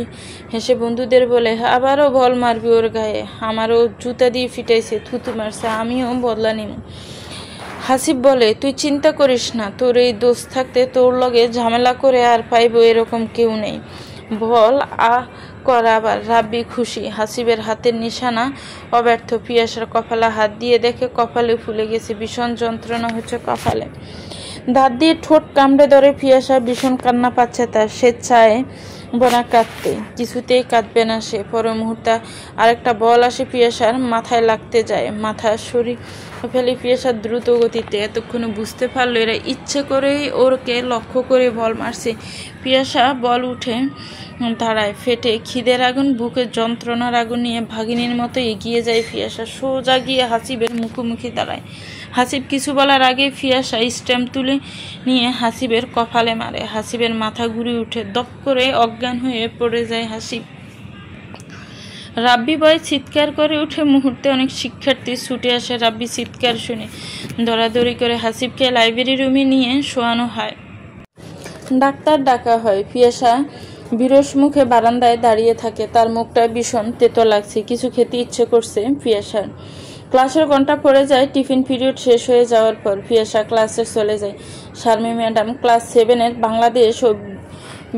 হেসে বন্ধুদের বলে, আবারও বল মারবি ওর গায়ে? আমারও জুতা দিয়ে ফিটাইছে, থুতু মারছে, আমিও বদলা নিব। হাসিব বলে, তুই চিন্তা করিস না, তোর এই দোষ থাকতে তোর লগে ঝামেলা করে আর পাইব এরকম কেউ নেই। বল কর আবার। রাব্বি খুশি। হাসিবের হাতের নিশানা অব্যর্থ। পিয়াসার কপালে হাত দিয়ে দেখে কপালে ফুলে গেছে। ভীষণ যন্ত্রণা হচ্ছে কপালে। দাঁত দিয়ে ঠোঁট কামড়ে ধরে পিয়াসা। ভীষণ কান্না পাচ্ছে তার। সে চায় বনা কাঁদতে, কিছুতেই কাঁদবে না সে। পরের মুহূর্তে আরেকটা বল আসে পিয়াসার মাথায় লাগতে যায়। মাথা সরি ফেলে পিয়াসা দ্রুত গতিতে। এতক্ষণে বুঝতে পারলো এরা ইচ্ছে করেই ওরকে লক্ষ্য করে বল মারছে। পিয়াসা বল উঠে দাঁড়ায়। ফেটে খিদের আগুন, বুকের যন্ত্রণার আগুন নিয়ে ভাগিনীর মতো এগিয়ে যায় পিয়াসা। সোজা গিয়ে হাসিবের মুখোমুখি দাঁড়ায়। হাসিব কিছু বলার আগে পিয়াসা স্ট্যাম্প তুলে নিয়ে হাসিবের কপালে মারে। হাসিবের মাথা ঘুরে উঠে, দপ করে অজ্ঞান হয়ে পড়ে যায় হাসিব। রাব্বি ভয়ে চিৎকার করে উঠে। মুহূর্তে অনেক শিক্ষার্থী ছুটে আসে। রাব্বি চিৎকার শুনে দৌড়াদৌড়ি করে হাসিবকে লাইব্রেরি রুমে নিয়ে শোয়ানো হয়। ডাক্তার ডাকা হয়। পিয়াসা বিরস মুখে বারান্দায় দাঁড়িয়ে থাকে। তার মুখটা ভীষণ তেতো লাগছে। কিছু খেতে ইচ্ছে করছে পিয়াসার। ক্লাসের ঘন্টা পড়ে যায়। টিফিন পিরিয়ড শেষ হয়ে যাওয়ার পর পিয়াসা ক্লাসে চলে যায়। শারমি ম্যাডাম ক্লাস 7-এর বাংলাদেশ ও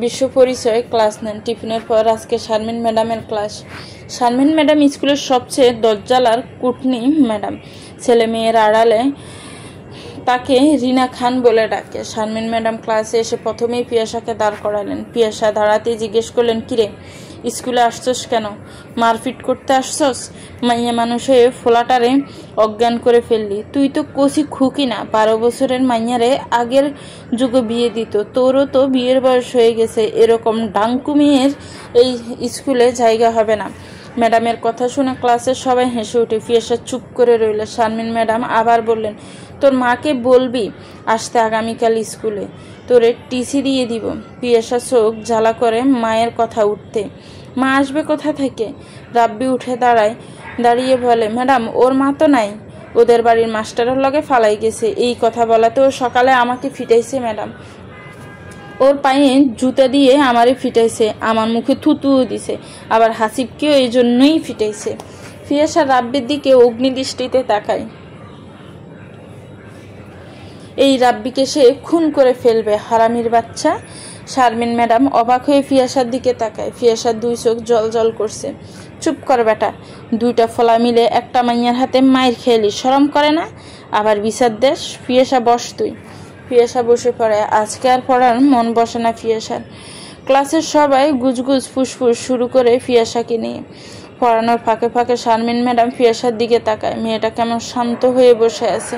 বিশ্ব পরিচয় ক্লাস নেন। টিফিনের পর আজকে শারমিন ম্যাডামের ক্লাস। শারমিন ম্যাডাম স্কুলের সবচেয়ে দজ্জালার কুটনি ম্যাডাম। ছেলে মেয়ের আড়ালে তাকে রিনা খান বলে ডাকে। শারমিন ম্যাডাম ক্লাসে এসে প্রথমেই পিয়াসাকে দাঁড় করালেন। পিয়াসা দাঁড়াতেই জিজ্ঞেস করলেন, কিরে স্কুলে আসছস কেন? মারপিট করতে আসছস? মাইয়া মানুষ হয়ে ফোলাটারে অজ্ঞান করে ফেললি। তুই তো কচি খুকি না, 12 বছরের মাইয়ারে আগের যুগে বিয়ে দিত। তোরও তো বিয়ের বয়স হয়ে গেছে। এরকম ডাঙ্কু মেয়ের এই স্কুলে জায়গা হবে না। ম্যাডামের কথা শুনে ক্লাসের সবাই হেসে উঠে। পিয়াসা চুপ করে রইল। শারমিন ম্যাডাম আবার বললেন, তোর মাকে বলবি আসতে আগামীকাল স্কুলে, তোরে টিসি দিয়ে দিব। পিয়াসা চোখ জ্বালা করে মায়ের কথা উঠতে। মা আসবে কোথা থেকে? রাব্বি উঠে দাঁড়িয়ে বলে, ম্যাডাম ওর মা তো নাই, ওদের বাড়ির মাস্টারের লগে ফালাই গেছে। এই কথা বলাতেও সকালে আমাকে ফিটাইছে ম্যাডাম, ওর পায়ে জুতা দিয়ে আমারে ফিটাইছে, আমার মুখে থুতুও দিছে, আবার হাসিবকেও এই জন্যই ফিটাইছে। পিয়াসা রাব্বির দিকে অগ্নিদৃষ্টিতে তাকায়। এই রাব্বিকে সে খুন করে ফেলবে, হারামির বাচ্চা। শারমিন ম্যাডাম অবাক হয়ে পিয়াসার দিকে তাকায়। পিয়াসার 2 চোখ জল জল করছে। চুপ কর বেটা, 2টা ফলা মিলে একটা মাইয়ার হাতে মায়ের খেলি, শরম করে না? আবার বিচার দেশ। পিয়াসা বস তুই। পিয়াসা বসে পড়ে। আজকে আর পড়ার মন বসে না পিয়াসার। ক্লাসের সবাই গুজগুজ ফুসফুস শুরু করে পিয়াসাকে নিয়ে। পড়ানোর ফাঁকে ফাঁকে শারমিন ম্যাডাম পিয়াসার দিকে তাকায়। মেয়েটা কেমন শান্ত হয়ে বসে আছে।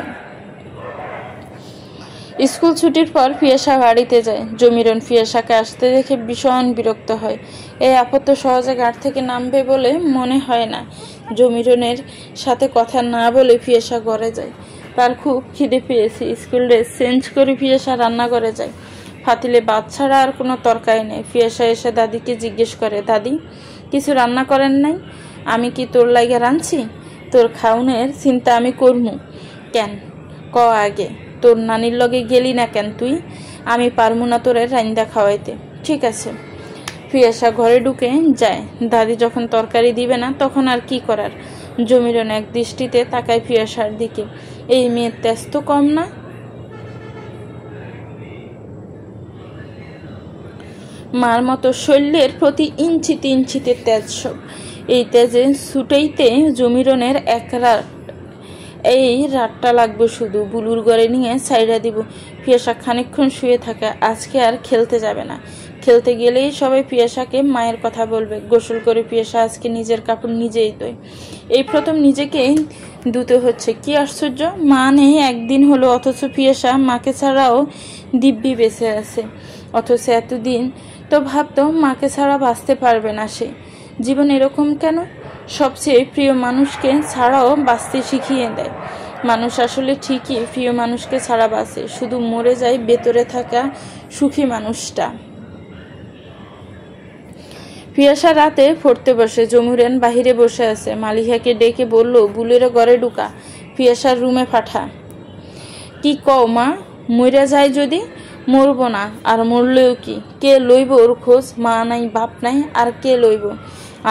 স্কুল ছুটির পর পিয়াসা বাড়িতে যায়। জমিরন পিয়াসাকে আসতে দেখে ভীষণ বিরক্ত হয়। এই আপত্ত সহজে ঘাট থেকে নামবে বলে মনে হয় না। জমিরনের সাথে কথা না বলে পিয়াসা ঘরে যায়। তার খুব খিদে পেয়েছে। স্কুল ড্রেস চেঞ্জ করে পিয়াসা রান্না করে যায়। পাতিলে ভাত ছাড়া আর কোনো তরকারি নেই। পিয়াসা এসে দাদিকে জিজ্ঞেস করে, দাদি কিছু রান্না করেন নাই? আমি কি তোর লাগে রাঁধছি? তোর খাউনের চিন্তা আমি করমু কেন? ক আগে, তোর নানির লগে গেলি না কেন তুই? আমি পারমু না তোরে রাইন্দা খাওয়াইতে। ঠিক আছে। পিয়াসা ঘরে ঢুকে যায়। দাদি যখন তরকারি দিবে না তখন আর কি করার। জমিরন এক দৃষ্টিতে তাকায় পিয়াসার দিকে। এই মেয়ের তেজ তো কম না। মার মতো শৈলের প্রতি ইঞ্চিতে ইঞ্চিতে তেজ সব। এই তেজে ছুটেইতে জমিরনের এই রাতটা লাগবে শুধু। বুলুর ঘরে নিয়ে ছাইড়া দিব। পিয়াসা খানিকক্ষণ শুয়ে থাকে। আজকে আর খেলতে যাবে না। খেলতে গেলেই সবাই পিয়াসাকে মায়ের কথা বলবে। গোসল করে পিয়াসা আজকে নিজের কাপড় নিজেই ধোয়। এই প্রথম নিজেকে ধুতে হচ্ছে। কি আশ্চর্য, মা নেই একদিন হলো, অথচ পিয়াসা মাকে ছাড়াও দিব্যি বেঁচে আছে। অথচ এতদিন তো ভাবতো মাকে ছাড়া বাঁচতে পারবে না সে। জীবন এরকম কেন? সবচেয়ে প্রিয় মানুষকে ছাড়াও বাঁচতে শিখিয়ে দেয়। মানুষ আসলে ঠিকই প্রিয় মানুষকে ছাড়া বাঁচে, শুধু মরে যায় ভেতরে থাকা সুখী মানুষটা। পিয়াসা রাতে পড়তে বসে। জমুরেন বাহিরে বসে আছে। মালিহাকে ডেকে বলল, বুলের ঘরে ঢুকা, পিয়াসার রুমে পাঠা। কি কও মা? মইরা যায় যদি? মরব না, আর মরলেও কি? কে লইব ওর খোঁজ? মা নাই, বাপ নাই, আর কে লইব?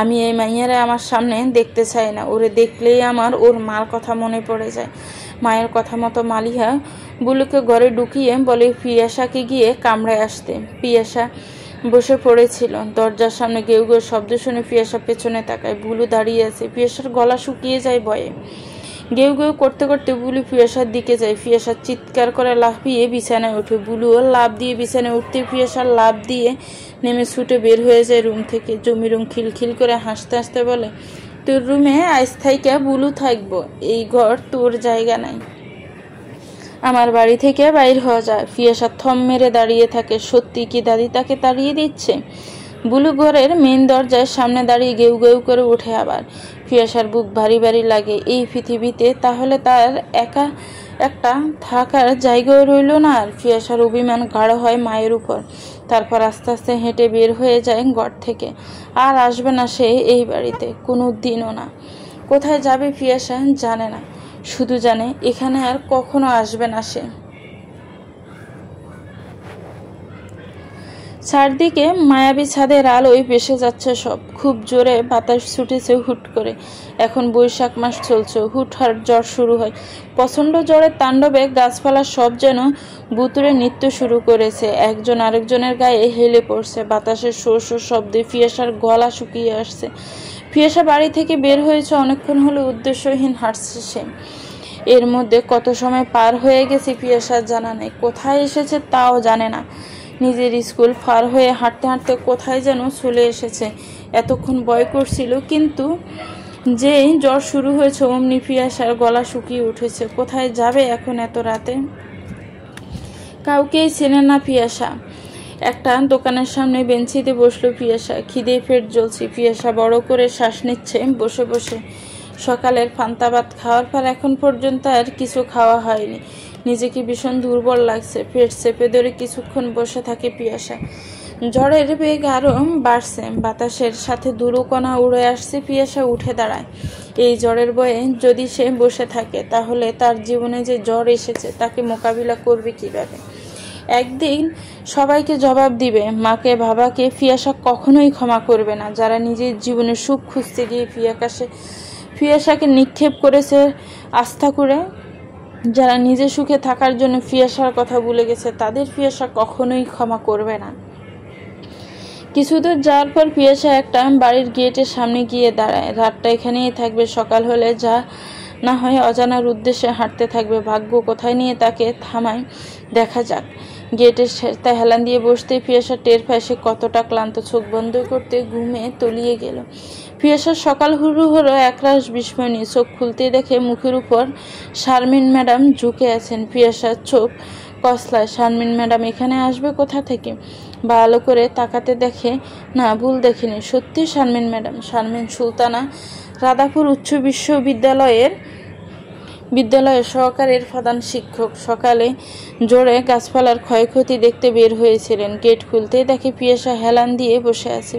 আমি এই মাইয়ারে আমার সামনে দেখতে চাই না। ওরে দেখলেই আমার ওর মার কথা মনে পড়ে যায়। মায়ের কথা মতো মালিহা বুলুকে ঘরে ঢুকিয়ে বলে পিয়াসাকে গিয়ে কামড়ায় আসতে। পিয়াসা বসে পড়েছিল। দরজার সামনে গেউ গেউ শব্দ শুনে পিয়াসা পেছনে তাকায়। বুলু দাঁড়িয়ে আছে। পিয়াসার গলা শুকিয়ে যায় ভয়ে। গেউ গেউ করতে করতে বুলু পিয়াসার দিকে যায়। পিয়াসা চিৎকার করে লাফিয়ে বিছানায় ওঠে। বুলুও লাফ দিয়ে বিছানায় উঠতে পিয়াসার লাফ দিয়ে নেমে ছুটে বের হয়ে যায় রুম থেকে। জমিরুম খিলখিল করে হাসতে হাসতে বলে, তোর রুমে আজ থাইকা বুলু থাকবো, এই ঘর তোর জায়গা নাই। আমার বাড়ি থেকে বাইর হওয়া যায়। পিয়াসা থম মেরে দাঁড়িয়ে থাকে। সত্যি কি দাদি তাকে তাড়িয়ে দিচ্ছে? বুলু ঘরের মেন দরজার সামনে দাঁড়িয়ে গেউ গেউ করে ওঠে আবার। পিয়াসার বুক ভারী ভারী লাগে। এই পৃথিবীতে তাহলে তার একা একটা থাকার জায়গাও রইল না। আর পিয়াসার অভিমান গাঢ় হয় মায়ের উপর। তারপর আস্তে আস্তে হেঁটে বের হয়ে যায় ঘর থেকে। আর আসবে না সে এই বাড়িতে, কোনো দিনও না। কোথায় যাবে পিয়াসা জানে না, শুধু জানে এখানে আর কখনো আসবে না সে। চারদিকে মায়াবী ছাদের আলোয় ভেসে যাচ্ছে সব। খুব জোরে বাতাস ছুটেছে হুট করে। এখন বৈশাখ মাস চলছে, হুটহাট ঝড় শুরু হয়। প্রচণ্ড ঝড়ের তাণ্ডবে গাছপালা সব যেন ভুতুড়ে নৃত্য শুরু করেছে। একজন আরেকজনের গায়ে হেলে পড়ছে। বাতাসের শো শো শব্দে পিয়াসার গলা শুকিয়ে আসছে। পিয়াসা বাড়ি থেকে বের হয়েছে, অনেকক্ষণ হলে উদ্দেশ্যহীন হাঁটছে সে। এর মধ্যে কত সময় পার হয়ে গেছে পিয়াসার জানা নেই। কোথায় এসেছে তাও জানে না। নিজের স্কুল পার হয়ে হাঁটতে হাঁটতে কোথায় যেন চলে এসেছে। এতক্ষণ ভয় করছিল, কিন্তু যেই জ্বর শুরু হয়েছে অমনি পিয়াসার গলা শুকিয়ে উঠেছে। কোথায় যাবে এখন এত রাতে? কাউকেই চেনে না পিয়াসা। একটা দোকানের সামনে বেঞ্চিতে বসলো পিয়াসা। খিদে পেট জ্বলছে। পিয়াসা বড় করে শ্বাস নিচ্ছে বসে বসে। সকালের পান্তা ভাত খাওয়ার পর এখন পর্যন্ত আর কিছু খাওয়া হয়নি। নিজেকে ভীষণ দুর্বল লাগছে। পেট চেপে ধরে কিছুক্ষণ বসে থাকে পিয়াসা। ঝড়ের বেগ আরো বাড়ছে। বাতাসের সাথে ধুলোকণা উড়ে আসছে। পিয়াসা উঠে দাঁড়ায়। এই ঝড়ের ভয়ে যদি সে বসে থাকে, তাহলে তার জীবনে যে ঝড় এসেছে তাকে মোকাবিলা করবে কিভাবে? একদিন সবাইকে জবাব দিবে, মাকে বাবাকে। পিয়াসা কখনোই ক্ষমা করবে না যারা নিজের জীবনে সুখ খুঁজতে গিয়ে পিয়াসাকে নিক্ষেপ করেছে আস্থা করে। যারা নিজে সুখে থাকার জন্য পিয়াসার কথা ভুলে গেছে, তাদের পিয়াসা কখনোই ক্ষমা করবে না। কিছুদূর যাওয়ার পর পিয়াসা একটা বাড়ির গেটের সামনে গিয়ে দাঁড়ায়। রাতটা এখানেই থাকবে, সকাল হলে যা না হয় অজানার উদ্দেশ্যে হাঁটতে থাকবে। ভাগ্য কোথায় নিয়ে তাকে থামায় দেখা যাক। গেটের সাথে হেলান দিয়ে বসতে পিয়াসা টের পায় সে কতটা ক্লান্ত। চোখ বন্ধ করতে ঘুমে তলিয়ে গেল। পিয়াসার সকাল শুরু হলো একরাশ বিস্ময় নিয়ে। চোখ খুলতে দেখে মুখের উপর শারমিন ম্যাডাম ঝুঁকে আছেন। পিয়াসার চোখ কসলায়। শারমিন ম্যাডাম এখানে আসবে কোথা থেকে? ভালো করে তাকাতে দেখে না, ভুল দেখেনি, সত্যি শারমিন ম্যাডাম। শারমিন সুলতানা রাধাপুর উচ্চ বিদ্যালয়ের সহকারীর প্রধান শিক্ষক। সকালে জোরে গাছপালার ক্ষয়ক্ষতি দেখতে বের হয়েছিলেন। গেট খুলতেই দেখে পিয়াসা হেলান দিয়ে বসে আছে।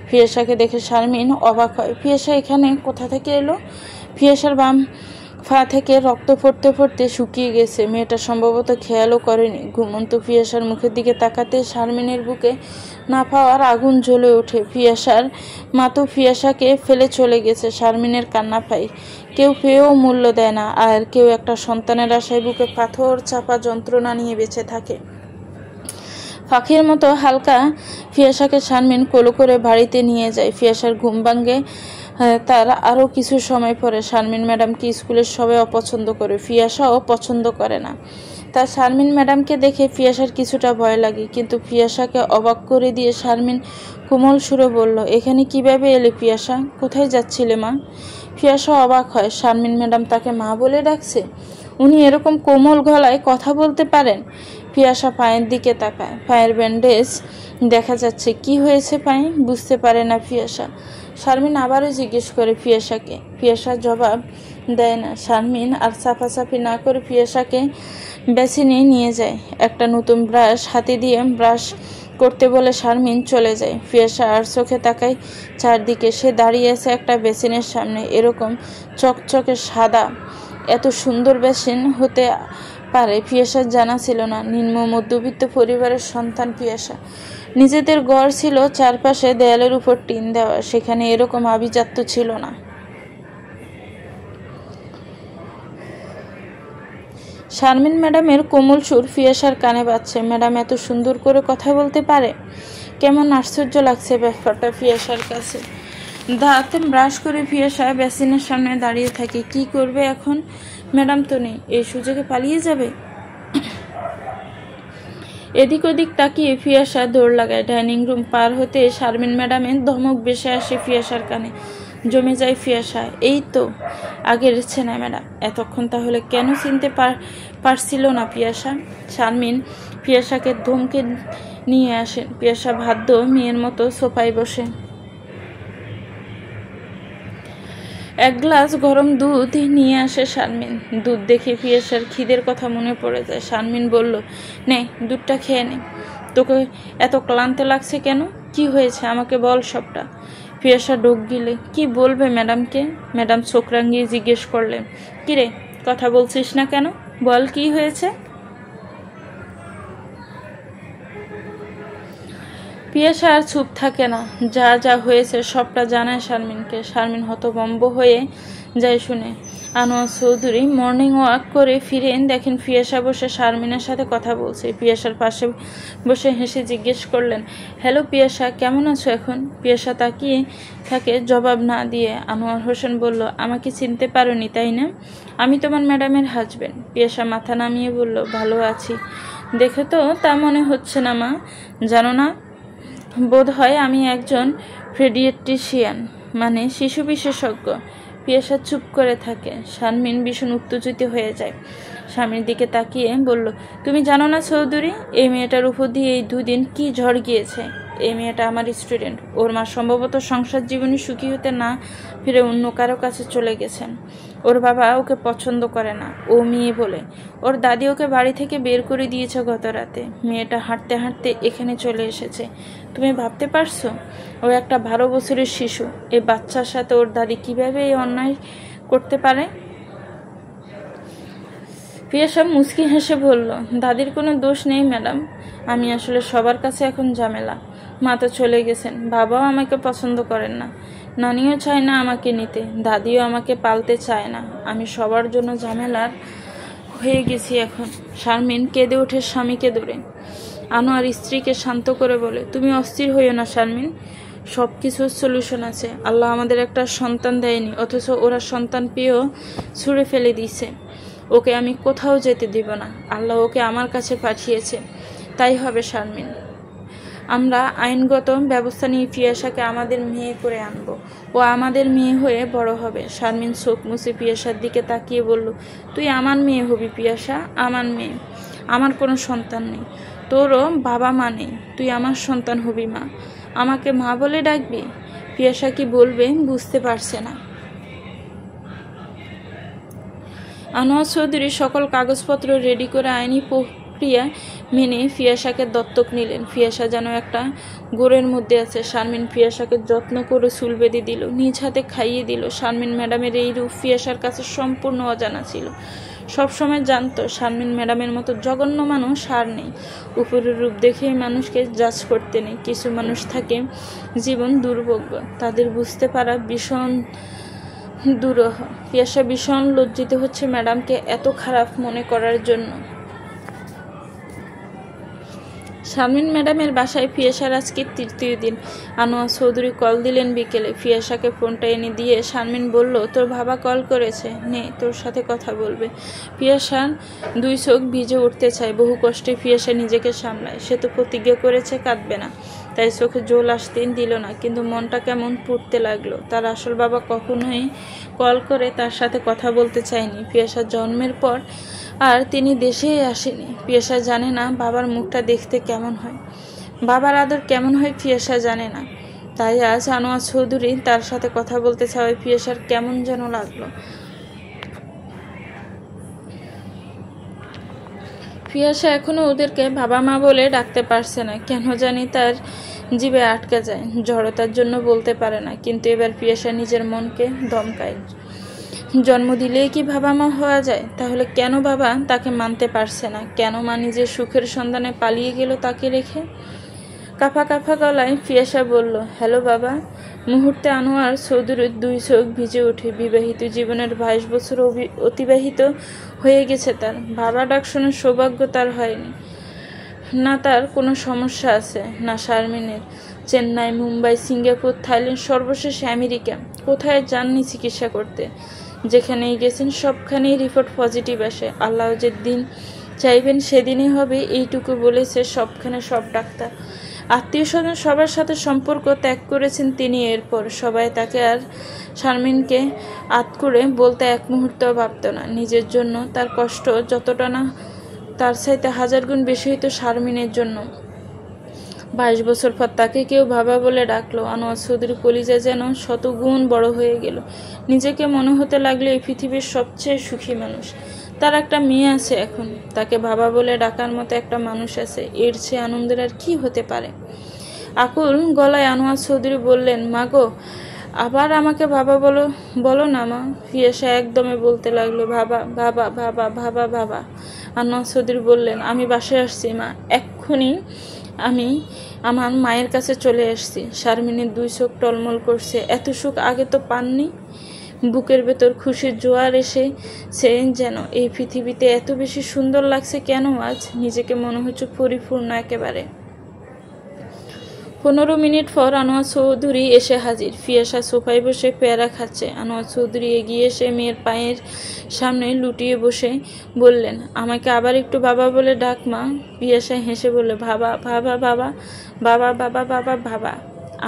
পিয়াসাকে দেখে শারমিন অবাক হয়। পিয়াসা এখানে কোথা থেকে এলো? পিয়াসার বাম পা থেকে রক্ত পড়তে পড়তে শুকিয়ে গেছে। মেয়েটা সম্ভবত খেয়ালও করেনি। ঘুমন্ত পিয়াসার মুখের দিকে তাকাতে শারমিনের বুকে না পাওয়ার আগুন জ্বলে ওঠে। পিয়াসার মা তো পিয়াসাকে ফেলে চলে গেছে। শারমিনের কান্না পায়। কেউ পেয়েও মূল্য দেয় না, আর কেউ একটা সন্তানের আশায় বুকে পাথর চাপা যন্ত্রণা নিয়ে বেঁচে থাকে। পাখির মতো হালকা পিয়াসাকে শারমিন কোলে করে বাড়িতে নিয়ে যায়। পিয়াসার ঘুম ভাঙে তার আরও কিছু সময় পরে। শারমিন ম্যাডামকে স্কুলের সবাই অপছন্দ করে, পিয়াসাও পছন্দ করে না। তার শারমিন ম্যাডামকে দেখে পিয়াসার কিছুটা ভয় লাগে, কিন্তু পিয়াসাকে অবাক করে দিয়ে শারমিন কোমল সুরে বলল, এখানে কিভাবে এলে পিয়াসা? কোথায় যাচ্ছিলে মা? পিয়াসা অবাক হয়। শারমিন ম্যাডাম তাকে মা বলে ডাকছে? উনি এরকম কোমল গলায় কথা বলতে পারেন? পিয়াসা পায়ের দিকে তাকায়। পায়ের ব্যান্ডেজ দেখা যাচ্ছে। কি হয়েছে পায়ে? বুঝতে পারে না পিয়াসা। শারমিন আবারও জিজ্ঞেস করে পিয়াসাকে। পিয়াসা জবাব দেয় না। শারমিন আর চাপাচাপি না করে পিয়াসাকে বেসিনে নিয়ে যায়। একটা নতুন ব্রাশ হাতে দিয়ে ব্রাশ করতে বলে শারমিন চলে যায়। পিয়াসা আর চোখে তাকায় চারদিকে। সে দাঁড়িয়ে আছে একটা বেসিনের সামনে। এরকম চকচকে সাদা এত সুন্দর বেসিন হতে পারে পিয়াসার জানা ছিল না। নিম্ন মধ্যবিত্ত পরিবারের সন্তান পিয়াসা। নিজেদের ঘর ছিল চারপাশে দেয়ালের উপর টিন দেওয়া। সেখানে এরকম আভিজাত্য ছিল না। শারমিন ম্যাডামের কোমল সুর পিয়াসার কানে বাজছে। ম্যাডাম এত সুন্দর করে কথা বলতে পারে? কেমন আশ্চর্য লাগছে ব্যাপারটা পিয়াসার কাছে। দাঁত ব্রাশ করে পিয়াসা বেসিনের সামনে দাঁড়িয়ে থাকে। কি করবে এখন? ম্যাডাম তো নেই, এই সুযোগে পালিয়ে যাবে? এদিক ওদিক তাকিয়ে পিয়াসা দৌড় লাগায়। ডাইনিং রুম পার হতে শারমিন ম্যাডামের ধমক ভেসে আসে পিয়াসার কানে। জমে যায় পিয়াসা। এই তো আগের ছেনা ম্যাডাম। এতক্ষণ তাহলে কেন চিনতে পারছিল না পিয়াসা? শারমিন পিয়াসাকে ধমকে নিয়ে আসেন। পিয়াসা ভাদ্য মেয়ের মতো সোফায় বসে। এক গ্লাস গরম দুধ নিয়ে আসে শারমিন। দুধ দেখে পিয়াসার খিদের কথা মনে পড়ে যায়। শারমিন বলল, নে দুধটা খেয়ে নে। তোকে এত ক্লান্ত লাগছে কেন? কি হয়েছে আমাকে বল সবটা। পিয়াসা ঢোক গিলে, কি বলবে ম্যাডামকে? ম্যাডাম চোখ রাঙিয়ে জিজ্ঞেস করলেন, কিরে কথা বলছিস না কেন? বল কি হয়েছে? পিয়াসা আর চুপ থাকে না, যা যা হয়েছে সবটা জানায় শারমিনকে। শারমিন হতভম্ব হয়ে যায় শুনে। আনোয়ার চৌধুরী মর্নিং ওয়াক করে ফিরেন, দেখেন পিয়াসা বসে শারমিনের সাথে কথা বলছে। পিয়াসার পাশে বসে হেসে জিজ্ঞেস করলেন, হ্যালো পিয়াসা, কেমন আছো এখন? পিয়াসা তাকিয়ে থাকে, জবাব না দিয়ে। আনোয়ার হোসেন বলল, আমাকে চিনতে পারোনি তাই না? আমি তোমার ম্যাডামের হাজবেন্ড। পিয়াসা মাথা নামিয়ে বলল, ভালো আছি। দেখে তো তা মনে হচ্ছে না মা। জানো না, বোধ হয় আমি একজন পেডিয়াট্রিশিয়ান, মানে শিশু বিশেষজ্ঞ। পিয়াসা চুপ করে থাকে। শারমিন ভীষণ উত্তেজিত হয়ে যায়। স্বামীর দিকে তাকিয়ে বলল, তুমি জানো না চৌধুরী, এই মেয়েটার উপর দিয়ে এই দুদিন কি ঝড় গিয়েছে। এই মেয়েটা আমার স্টুডেন্ট। ওর মা সম্ভবত সংসার জীবনে সুখী হতে না ফিরে অন্য কারো কাছে চলে গেছেন। ওর বাবা ওকে পছন্দ করে না, ও মেয়ে বলে। ওর দাদি ওকে বাড়ি থেকে বের করে দিয়েছে গত রাতে। মেয়েটা হাঁটতে হাঁটতে এখানে চলে এসেছে। তুমি ভাবতে পারছো? ও একটা 12 বছরের শিশু। এই বাচ্চার সাথে ওর দাদি কিভাবে এই অন্যায় করতে পারে? পিয়াসা মুচকি হেসে বলল, দাদির কোনো দোষ নেই ম্যাডাম। আমি আসলে সবার কাছে এখন ঝামেলা। মা তো চলে গেছেন, বাবাও আমাকে পছন্দ করেন না, নানিও চায় না আমাকে নিতে, দাদিও আমাকে পালতে চায় না। আমি সবার জন্য ঝামেলার হয়ে গেছি এখন। শারমিন কেঁদে ওঠে স্বামীকে ধরে। আনোয়ার স্ত্রীকে শান্ত করে বলে, তুমি অস্থির হইও না শারমিন, সব কিছুর সলিউশন আছে। আল্লাহ আমাদের একটা সন্তান দেয়নি, অথচ ওরা সন্তান পেয়েও ছুঁড়ে ফেলে দিয়েছে। ওকে আমি কোথাও যেতে দিব না। আল্লাহ ওকে আমার কাছে পাঠিয়েছে, তাই হবে শারমিন। আমরা আইনগত ব্যবস্থা নিয়ে পিয়াসাকে আমাদের মেয়ে করে আনব। ও আমাদের মেয়ে হয়ে বড় হবে। শারমিন চোখ মুছে পিয়াসার দিকে তাকিয়ে বলল, তুই আমার মেয়ে হবি পিয়াসা, আমার মেয়ে। আমার কোনো সন্তান নেই, তোরও বাবা মা নেই, তুই আমার সন্তান হবি মা। আমাকে মা বলে ডাকবি। পিয়াসা কি বলবে বুঝতে পারছে না। আনোয়ার চৌধুরী সকল কাগজপত্র রেডি করে আইনি প্রক্রিয়া মেনে পিয়াসাকে দত্তক নিলেন। পিয়াসা যেন একটা গোড়ের মধ্যে আছে। শারমিন পিয়াসাকে যত্ন করে চুল বেঁধে দিল, নিজ হাতে খাইয়ে দিল। শারমিন ম্যাডামের এই রূপ পিয়াসার কাছে সম্পূর্ণ অজানা ছিল। সবসময় জানতো শারমিন ম্যাডামের মতো জঘন্য মানুষ আর নেই। উপরের রূপ দেখেই মানুষকে জাজ করতে নেই। কিছু মানুষ থাকে জীবন দুর্ভোগ্য, তাদের বুঝতে পারা ভীষণ দুরূহ। পিয়াসা ভীষণ লজ্জিত হচ্ছে ম্যাডামকে এত খারাপ মনে করার জন্য। শারমিন ম্যাডামের বাসায় পিয়াসার আজকে তৃতীয় দিন। আনোয়ার চৌধুরী কল দিলেন বিকেলে। পিয়াসাকে ফোনটা এনে দিয়ে শারমিন বলল, তোর বাবা কল করেছে, নে তোর সাথে কথা বলবে। পিয়াসার দুই চোখ ভিজে উঠতে চায়। বহু কষ্টে পিয়াসা নিজেকে সামলায়। সে তো প্রতিজ্ঞা করেছে কাঁদবে না, তাই চোখে জল আসতে দিল না। কিন্তু মনটা কেমন পুড়তে লাগলো। তার আসল বাবা কখনোই কল করে তার সাথে কথা বলতে চায়নি। পিয়াসার জন্মের পর আর তিনি দেশেই আসেনি। পিয়াসা জানে না বাবার মুখটা দেখতে কেমন হয়, বাবার আদর কেমন হয় পিয়াসা জানে না। তাই আজ আনোয়ার চৌধুরী তার সাথে কথা বলতে চাওয়ায় পিয়াসার কেমন যেন লাগলো। পিয়াসা এখনো ওদেরকে বাবা মা বলে ডাকতে পারছে না। কেন জানি তার জিভে আটকে যায়, জড়তার জন্য বলতে পারে না। কিন্তু এবার পিয়াসা নিজের মনকে দমকায়। জন্ম দিলেই কি বাবা মা হওয়া যায়? তাহলে কেন বাবা তাকে মানতে পারছে না? কেন মা নিজের সুখের সন্ধানে পালিয়ে গেল তাকে রেখে? কাঁপা কাঁপা গলায় পিয়াসা বলল, হ্যালো বাবা। মুহূর্তে আনোয়ার চৌধুরীর দুই চোখ ভিজে ওঠে। বিবাহিত জীবনের 22 বছর অতিবাহিত হয়ে গেছে তার। বাবা ডাক শোনার সৌভাগ্য তার হয়নি। না তার কোনো সমস্যা আছে, না শারমিনের। চেন্নাই, মুম্বাই, সিঙ্গাপুর, থাইল্যান্ড, সর্বশেষে আমেরিকা, কোথায় যাননি চিকিৎসা করতে। যেখানেই গেছেন সবখানেই রিপোর্ট পজিটিভ আসে। আল্লাহ যেদিন চাইবেন সেদিনই হবে, এইটুকু বলেছে সবখানে সব ডাক্তার। আত্মীয় স্বজন সবার সাথে সম্পর্ক ত্যাগ করেছেন তিনি। এরপর সবাই তাকে আর শারমিনকে আত করে বলতে এক মুহূর্তও ভাবত না। নিজের জন্য তার কষ্ট যতটা না, তার চাইতে 1000 গুণ বেশি হইতো শারমিনের জন্য। 22 বছর পর তাকে কেউ বাবা বলে ডাকলো। আনোয়ার চৌধুরী কলিজা যেন শতগুণ বড় হয়ে গেল। নিজেকে মনে হতে লাগলো এই পৃথিবীর সবচেয়ে সুখী মানুষ। তার একটা মেয়ে আছে এখন, তাকে বাবা বলে ডাকার মতো একটা মানুষ আছে। এর চেয়ে আনন্দের আর কি হতে পারে? আকুল গলায় আনোয়ার চৌধুরী বললেন, মা গো, আবার আমাকে বাবা বলো না মা। পিয়াসা একদমে বলতে লাগলো, বাবা বাবা বাবা বাবা বাবা। আনোয়ার চৌধুরী বললেন, আমি বাসায় আসছি মা, এক্ষুনি আমি আমার মায়ের কাছে চলে এসেছি। শারমিনের 2 চোখ টলমল করছে। এত সুখ আগে তো পাননি। বুকের ভেতর খুশির জোয়ার এসে সে যেন এই পৃথিবীতে এত বেশি সুন্দর লাগছে কেন আজ। নিজেকে মনে হচ্ছে পরিপূর্ণ একেবারে। 15 মিনিট পর আনোয়ার চৌধুরী এসে হাজির। পিয়াসা সোফায় বসে পেয়ারা খাচ্ছে। আনোয়ার চৌধুরী এগিয়ে এসে মেয়ের পায়ের সামনে লুটিয়ে বসে বললেন, আমাকে আবার একটু বাবা বলে ডাক মা। পিয়াসা হেসে বলল, বাবা বাবা বাবা বাবা বাবা বাবা বাবা।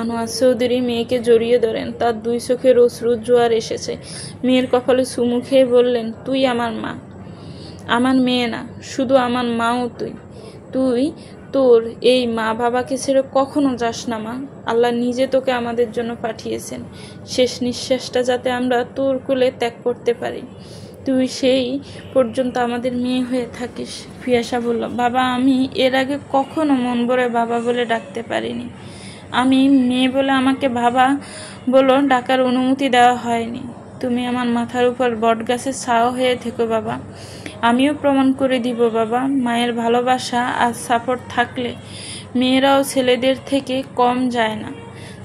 আনোয়ার চৌধুরী মেয়েকে জড়িয়ে ধরেন। তার 2 চোখের অশ্রু জোয়ার এসেছে। মেয়ের কপালে চুমু খেয়ে বললেন, তুই আমার মা, আমার মেয়ে না, শুধু আমার মাও তুই। তুই তোর এই মা বাবাকে ছেড়ে কখনো যাস না মা। আল্লাহ নিজে তোকে আমাদের জন্য পাঠিয়েছেন। শেষ নিঃশ্বাসটা যাতে আমরা তোর কোলে ত্যাগ করতে পারি। তুই সেই পর্যন্ত আমাদের মেয়ে হয়ে থাকিস। পিয়াসা বলল, বাবা আমি এর আগে কখনো মন ভরে বাবা বলে ডাকতে পারিনি। আমি মেয়ে বলে আমাকে বাবা বলো ডাকার অনুমতি দেওয়া হয়নি। তুমি আমার মাথার উপর বটগাছের ছায়া হয়ে থেকো বাবা। আমিও প্রমাণ করে দিব বাবা, মায়ের ভালোবাসা আর সাপোর্ট থাকলে মেয়েরাও ছেলেদের থেকে কম যায় না।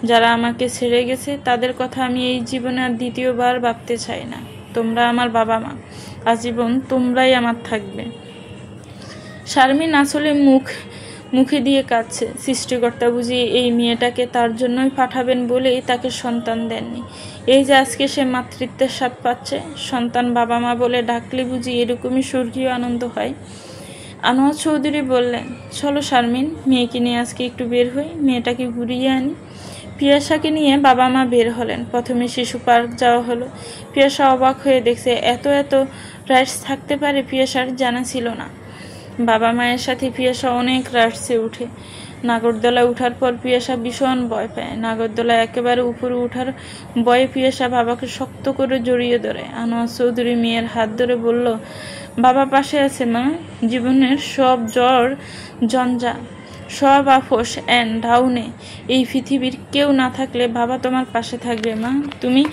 যারা আমাকে ছেড়ে গেছে তাদের কথা আমি এই জীবনে আর দ্বিতীয়বার ভাবতে চাই না। তোমরা আমার বাবা মা, আজীবন তোমরাই আমার থাকবে। শারমিন আসলে মুখে দিয়ে কাঁদছে। সৃষ্টিকর্তা বুঝি এই মেয়েটাকে তার জন্যই পাঠাবেন বলেই তাকে সন্তান দেননি। এই যে আজকে সে মাতৃত্বের স্বাদ পাচ্ছে। সন্তান বাবা মা বলে ডাকলে বুঝি এরকমই স্বর্গীয় আনন্দ হয়। আনোয়ার চৌধুরী বললেন, চলো শারমিন, মেয়েকে নিয়ে আজকে একটু বের হই, মেয়েটাকে ঘুরিয়ে আনি। পিয়াসাকে নিয়ে বাবা মা বের হলেন। প্রথমে শিশু পার্ক যাওয়া হলো। পিয়াসা অবাক হয়ে দেখছে এত এত রাইডস থাকতে পারে, পিয়াসার জানা ছিল না। বাবা মায়ের সাথে পিয়াসা অনেক রাইডসে উঠে। নাগরদোলায় উঠার পর পিয়াসা ভীষণ ভয় পায়। নাগরদোলায় একেবারে উপরে উঠার ভয়ে পিয়াসা বাবাকে শক্ত করে জড়িয়ে ধরে। আনোয়ার চৌধুরী মেয়ের হাত ধরে বলল, বাবা পাশে আছে মা। জীবনের সব জ্বর জঞ্জা, সব আপোষ অ্যান্ড ডাউনে এই পৃথিবীর কেউ না থাকলে বাবা তোমার পাশে থাকবে মা। তুমি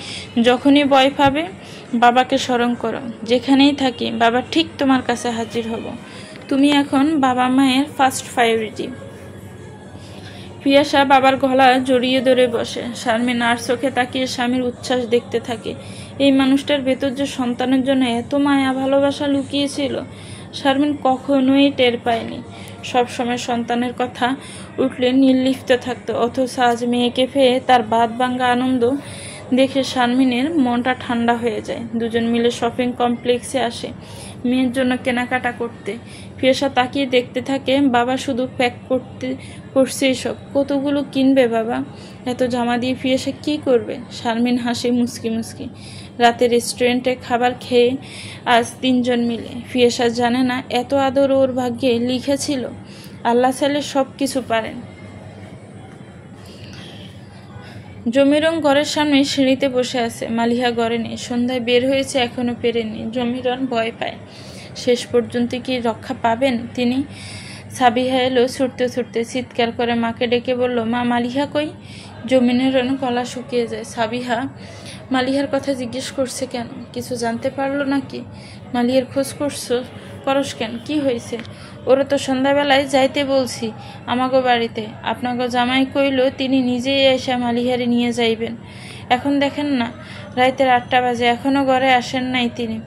যখনই ভয় পাবে বাবাকে স্মরণ করো। যেখানেই থাকি বাবা ঠিক তোমার কাছে হাজির হব। তুমি এখন বাবা মায়ের ফার্স্ট প্রায়োরিটি। পিয়াসা বাবার গলা জড়িয়ে ধরে বসে। শারমিন আর চোখে তাকিয়ে স্বামীর উচ্ছ্বাস দেখতে থাকে। এই মানুষটার ভেতর যে সন্তানের জন্য এত মায়া ভালোবাসা লুকিয়েছিল শারমিন কখনোই টের পায়নি। সবসময় সন্তানের কথা উঠলে নির্লিপ্ত থাকতো, অথচ আজ মেয়েকে পেয়ে তার বাদ ভাঙ্গা আনন্দ দেখে শারমিনের মনটা ঠান্ডা হয়ে যায়। দুজন মিলে শপিং কমপ্লেক্সে আসে মেয়ের জন্য কেনাকাটা করতে। পিয়াসা তাকিয়ে দেখতে থাকে, বাবা শুধু প্যাক করছে এসব। কতগুলো কিনবে বাবা? এত জামা দিয়ে পিয়াসা কি করবে? শারমিন হাসে মুচকি মুচকি। রাতে রেস্টুরেন্টে খাবার খেয়ে আজ 3 জন মিলে। পিয়াসা জানে না এত আদর ওর ভাগ্যে লিখেছিল। আল্লাহ চাইলে সব কিছু পারেন। জমিরন ঘরের সামনে সিঁড়িতে বসে আছে। মালিহা ঘরে নেই। সন্ধ্যায় বের হয়েছে, এখনো ফেরেননি। জমিরন ভয় পায় শেষ পর্যন্ত কি রক্ষা পাবেন তিনি। সাবিহা এলো ছুটতে ছুটতে, চিৎকার করে মাকে ডেকে বলল, মা মালিহা কই? জমিরন গলা শুকিয়ে যায়। সাবিহা মালিহার কথা জিজ্ঞেস করছে কেন? কিছু জানতে পারলো নাকি? মালিহার খোঁজ করস কেন? কি হয়েছে? ওরা তো সন্ধ্যাবেলায় যাইতে বলছি আমাগো বাড়িতে। আপনাগো জামাই কইল তিনি নিজেই এসে মালিহারে নিয়ে যাইবেন। এখন দেখেন না রাইতের 8টা বাজে, এখনো ঘরে আসেন নাই তিনি।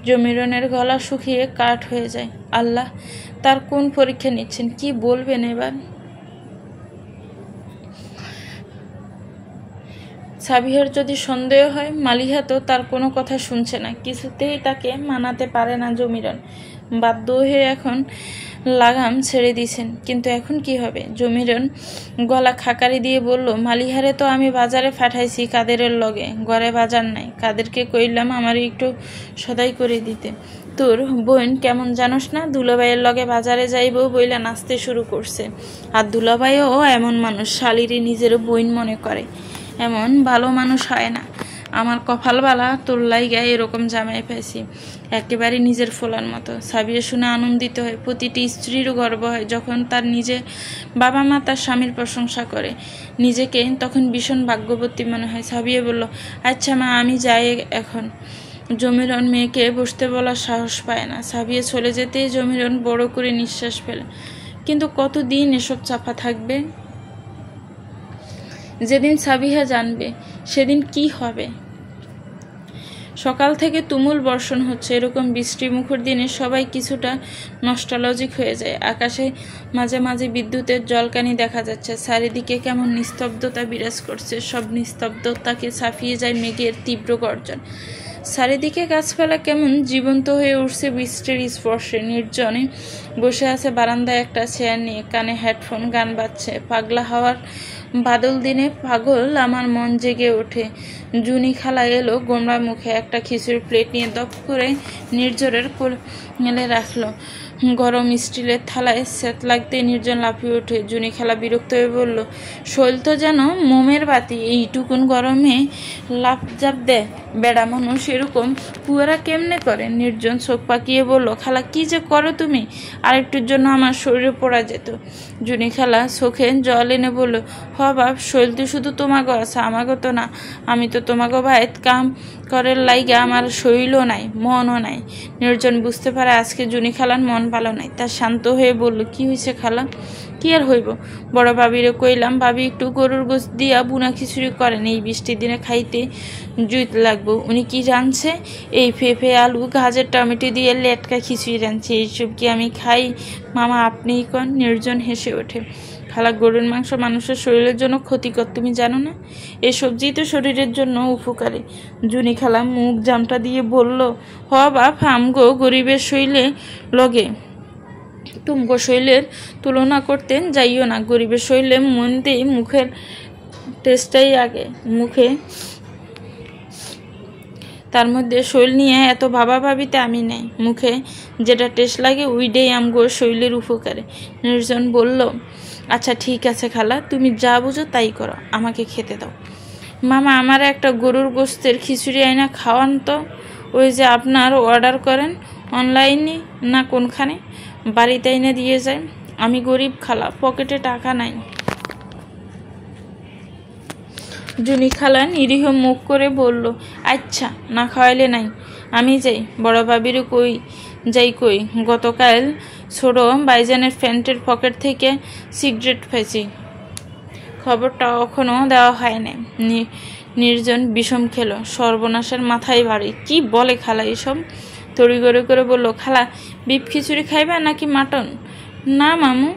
জমিরনের গলা শুকিয়ে কাঠ হয়ে যায়। আল্লাহ, তার কোন পরীক্ষা নিচ্ছেন? কি বলবেন এবার? সাবিহার যদি সন্দেহ হয়, মালিহা তো তার কোনো কথা শুনছে না, কিছুতেই তাকে মানাতে পারে না জমিরন। বাধ্য হয়ে এখন লাগাম ছেড়ে দিয়েছেন। কিন্তু এখন কি হবে? জমিরন গলা খাকারি দিয়ে বলল, মালিহারে তো আমি বাজারে পাঠাইছি কাদেরের লগে, ঘরে বাজার নাই। কাদেরকে কইলাম আমার একটু সদাই করে দিতে। তোর বোন কেমন জানোস না? দুলাভাইয়ের লগে বাজারে যাইব বইলা নাচতে শুরু করছে। আর দুলাভাইও এমন মানুষ, শালিরি নিজেরও বোন মনে করে। এমন ভালো মানুষ হয় না। আমার কপালবালা তোর লাইগায় এরকম জামাই পাইছি, একেবারে নিজের ফোলার মতো। সাবিয়া শুনে আনন্দিত হয়। প্রতিটি স্ত্রীরও গর্ব হয় যখন তার নিজের বাবা মা তার স্বামীর প্রশংসা করে। নিজেকে তখন ভীষণ ভাগ্যবতী মনে হয়। সাবিয়া বলল, আচ্ছা মা আমি যাই এখন। জমিরন মেয়েকে বসতে বলার সাহস পায় না। সাবিয়া চলে যেতেই জমিরন বড় করে নিঃশ্বাস ফেলে। কিন্তু কতদিন এসব চাপা থাকবে? যেদিন সাবিহা জানবে সেদিন কি হবে? সকাল থেকে তুমুল বর্ষণ হচ্ছে। এরকম বৃষ্টিমুখর দিনে সবাই কিছুটা নস্টালজিক হয়ে যায়। আকাশে মাঝে মাঝে বিদ্যুতের জলকানি দেখা যাচ্ছে। চারিদিকে কেমন নিস্তব্ধতা বিরাজ করছে। সব নিস্তব্ধতাকে ছাপিয়ে যায় মেঘের তীব্র গর্জন। চারিদিকে গাছপালা কেমন জীবন্ত হয়ে উঠছে বৃষ্টির স্পর্শে। নির্জনে বসে আছে বারান্দায় একটা চেয়ার নিয়ে, কানে হেডফোন, গান বাজছে। পাগলা হাওয়ার বাদল দিনে পাগল আমার মন জেগে ওঠে। জুনি খালা এলো গোমরা মুখে, একটা খিচুড়ির প্লেট নিয়ে দপ করে নির্জরের কোলে রাখলো। গরম স্টিলের থালায় স্যাঁত লাগতে নির্জন লাফিয়ে ওঠে। জুনি খালা বিরক্ত হয়ে বলল, শৈল তো যেন মোমের বাতি, এইটুকুন গরমে লাফ জাপ দেয়। বেড়া মানুষ এরকম পুয়ারা কেমনে করে? নির্জন চোখ পাকিয়ে বলল, খালা কি যে করো তুমি? আরেকটুর জন্য আমার শরীরে পড়া যেত। জুনি খালা চোখে জল এনে বলল, হ বাপ, শৈল তো শুধু তোমাকে আছে, আমাকে তো না। আমি তো তোমাকে ভাইত কাম করার লাইগা আমার শরীরও নাই, মনও নাই। নির্জন বুঝতে পারে আজকে জুনি খালার মন ভালো নাই। তার শান্ত হয়ে বলল, কি হয়েছে খালা? কি আর হইব, বড় ভাবিরে কইলাম ভাবি একটু গরুর গোশ দিয়া বুনা খিচুড়ি করেন, এই বৃষ্টির দিনে খাইতে জুইত লাগবো। উনি কি জানছে? এই পেঁপে আলু গাজর টমেটো দিয়ে লেটকা খিচুড়ি রাঁধছে। এইসব কি আমি খাই মামা? আপনিই কন। নির্জন হেসে ওঠে, খালা গরুর মাংস মানুষের শরীরের জন্য ক্ষতিকর, তুমি জানো না? এই সবজি তো শরীরের জন্য উপকারী। জুনি খালা মুখ জামটা দিয়ে বলল, হ বাপ, আমগো গরিবের শৈলে লগে তুমগো শৈলের তুলনা করতে যাইও না। গরিবের শৈলে মন দিয়ে মুখের টেস্টটাই আগে। মুখে তার মধ্যে শৈল নিয়ে এত ভাবিতে আমি নেই। মুখে যেটা টেস্ট লাগে ওইটাই আমগো শৈলের উপকারে। নির্জন বলল, আচ্ছা ঠিক আছে খালা, তুমি যা বুঝো তাই করো, আমাকে খেতে দাও। মামা, আমার একটা গরুর গোস্তের খিচুড়ি আইনা খাওয়ান তো। ওই যে আপনার অর্ডার করেন অনলাইনে না কোনখানে, বাড়িতে এনে দিয়ে যায়। আমি গরিব খালা, পকেটে টাকা নাই। জুনি খালা নিরীহ মুখ করে বলল, আচ্ছা না খাওয়াইলে নাই, আমি যাই। বড় ভাবির কই গতকাল ছোট বাইজানের প্যান্টের পকেট থেকে সিগারেট পেয়েছি, খবরটা এখনও দেওয়া হয় না। নির্জন বিষম খেলো, সর্বনাশের মাথায় বাড়ি। কি বলে খালা এসব? তড়িগড়ি করে বলল, খালা বিফ খিচুড়ি খাইবা নাকি মাটন? না মামু,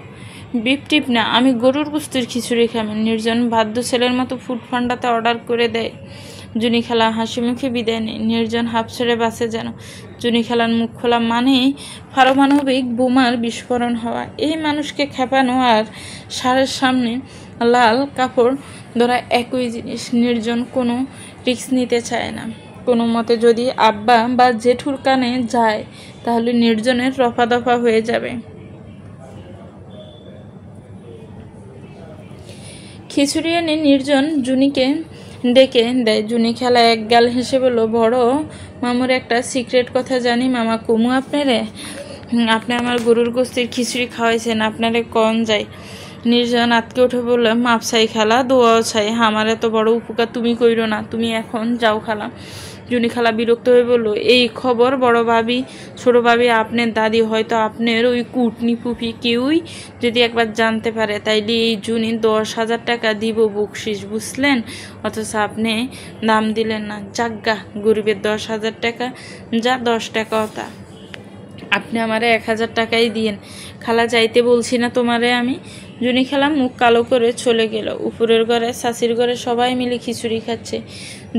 বিফ টিপ না, আমি গরুর গোস্তের খিচুড়ি খাবেন। নির্জন বাধ্য ছেলের মতো ফুড ফান্ডাতে অর্ডার করে দেয়। জুনি খালা হাসি মুখে বিদায় নেয়। নির্জন হাফ ছেড়ে বাসে যেন। জুনি খালার মুখ খোলা মানেই পারমাণবিক বোমার বিস্ফোরণ হওয়া। এই মানুষকে খেপানো আর সারের সামনে লাল কাপড় ধরা একই জিনিস। নির্জন কোনো রিস্ক নিতে চায় না। কোনো মতে যদি আব্বা বা জেঠুর কানে যায় তাহলে নির্জনের রফা দফা হয়ে যাবে। খিচুড়ি এনে নির্জন জুনিকে ডেকে দেয়। জুনি খালা এক গাল হেসে বলল, বড় মামুর একটা সিক্রেট কথা জানি মামা, কমু আপনারে? আপনি আমার গরুর গোস্তের খিচুড়ি খাওয়াইছেন, আপনারে কন যায়। নির্জন আতকে উঠে বলল, মাপ চাই খালা, দোয়াও চাই, আমার এত বড় উপকার তুমি কইরো না, তুমি এখন যাও খালা। জুনি খালা বিরক্ত হয়ে বলল, এই খবর বড় ভাবি, ছোট ভাবি, আপনার দাদি, হয়তো আপনার ওই কুটনি ফুফি কেউই যদি একবার জানতে পারে তাইলে এই জুনি 10,000 টাকা দিব বকশিস, বুঝলেন? অথচ আপনি দাম দিলেন না। যাজ্ঞা, গরিবের 10,000 টাকা যা 10 টাকাও তা। আপনি আমারে 1,000 টাকাই দিয়েন খালা, যাইতে বলছি না তোমারে আমি। জুনি খালা মুখ কালো করে চলে গেল। উপরের ঘরে শাশির ঘরে সবাই মিলে খিচুড়ি খাচ্ছে।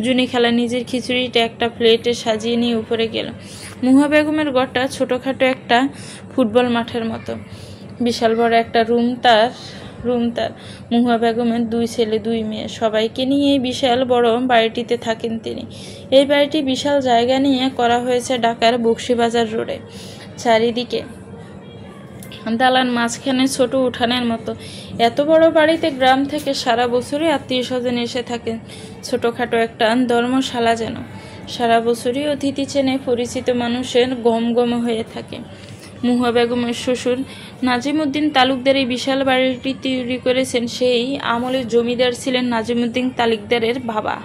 জুনি খালা নিজের খিচুড়িটা একটা প্লেটে সাজিয়ে নিয়ে উপরে গেল। মুহা বেগমের ঘরটা ছোটোখাটো একটা ফুটবল মাঠের মতো। বিশাল বড় একটা রুম তার। মুহা বেগমের 2 ছেলে 2 মেয়ে, সবাইকে নিয়ে এই বিশাল বড় বাড়িটিতে থাকেন তিনি। এই বাড়িটি বিশাল জায়গা নিয়ে করা হয়েছে ঢাকার বকশীবাজার রোডে। চারিদিকে দালান, মাঝখানে ছোট উঠানের মতো। এত বড় বাড়িতে গ্রাম থেকে সারা বছরই আত্মীয় স্বজন এসে থাকেন। ছোটোখাটো একটা ধর্মশালা যেন সারা বছরই অতিথি চেনে পরিচিত মানুষের গম হয়ে থাকে। মুহা বেগমের শ্বশুর নাজিমুদ্দিন তালুকদার এই বিশাল বাড়িটি তৈরি করেছেন। সেই আমলে জমিদার ছিলেন নাজিমুদ্দিন তালুকদারের বাবা।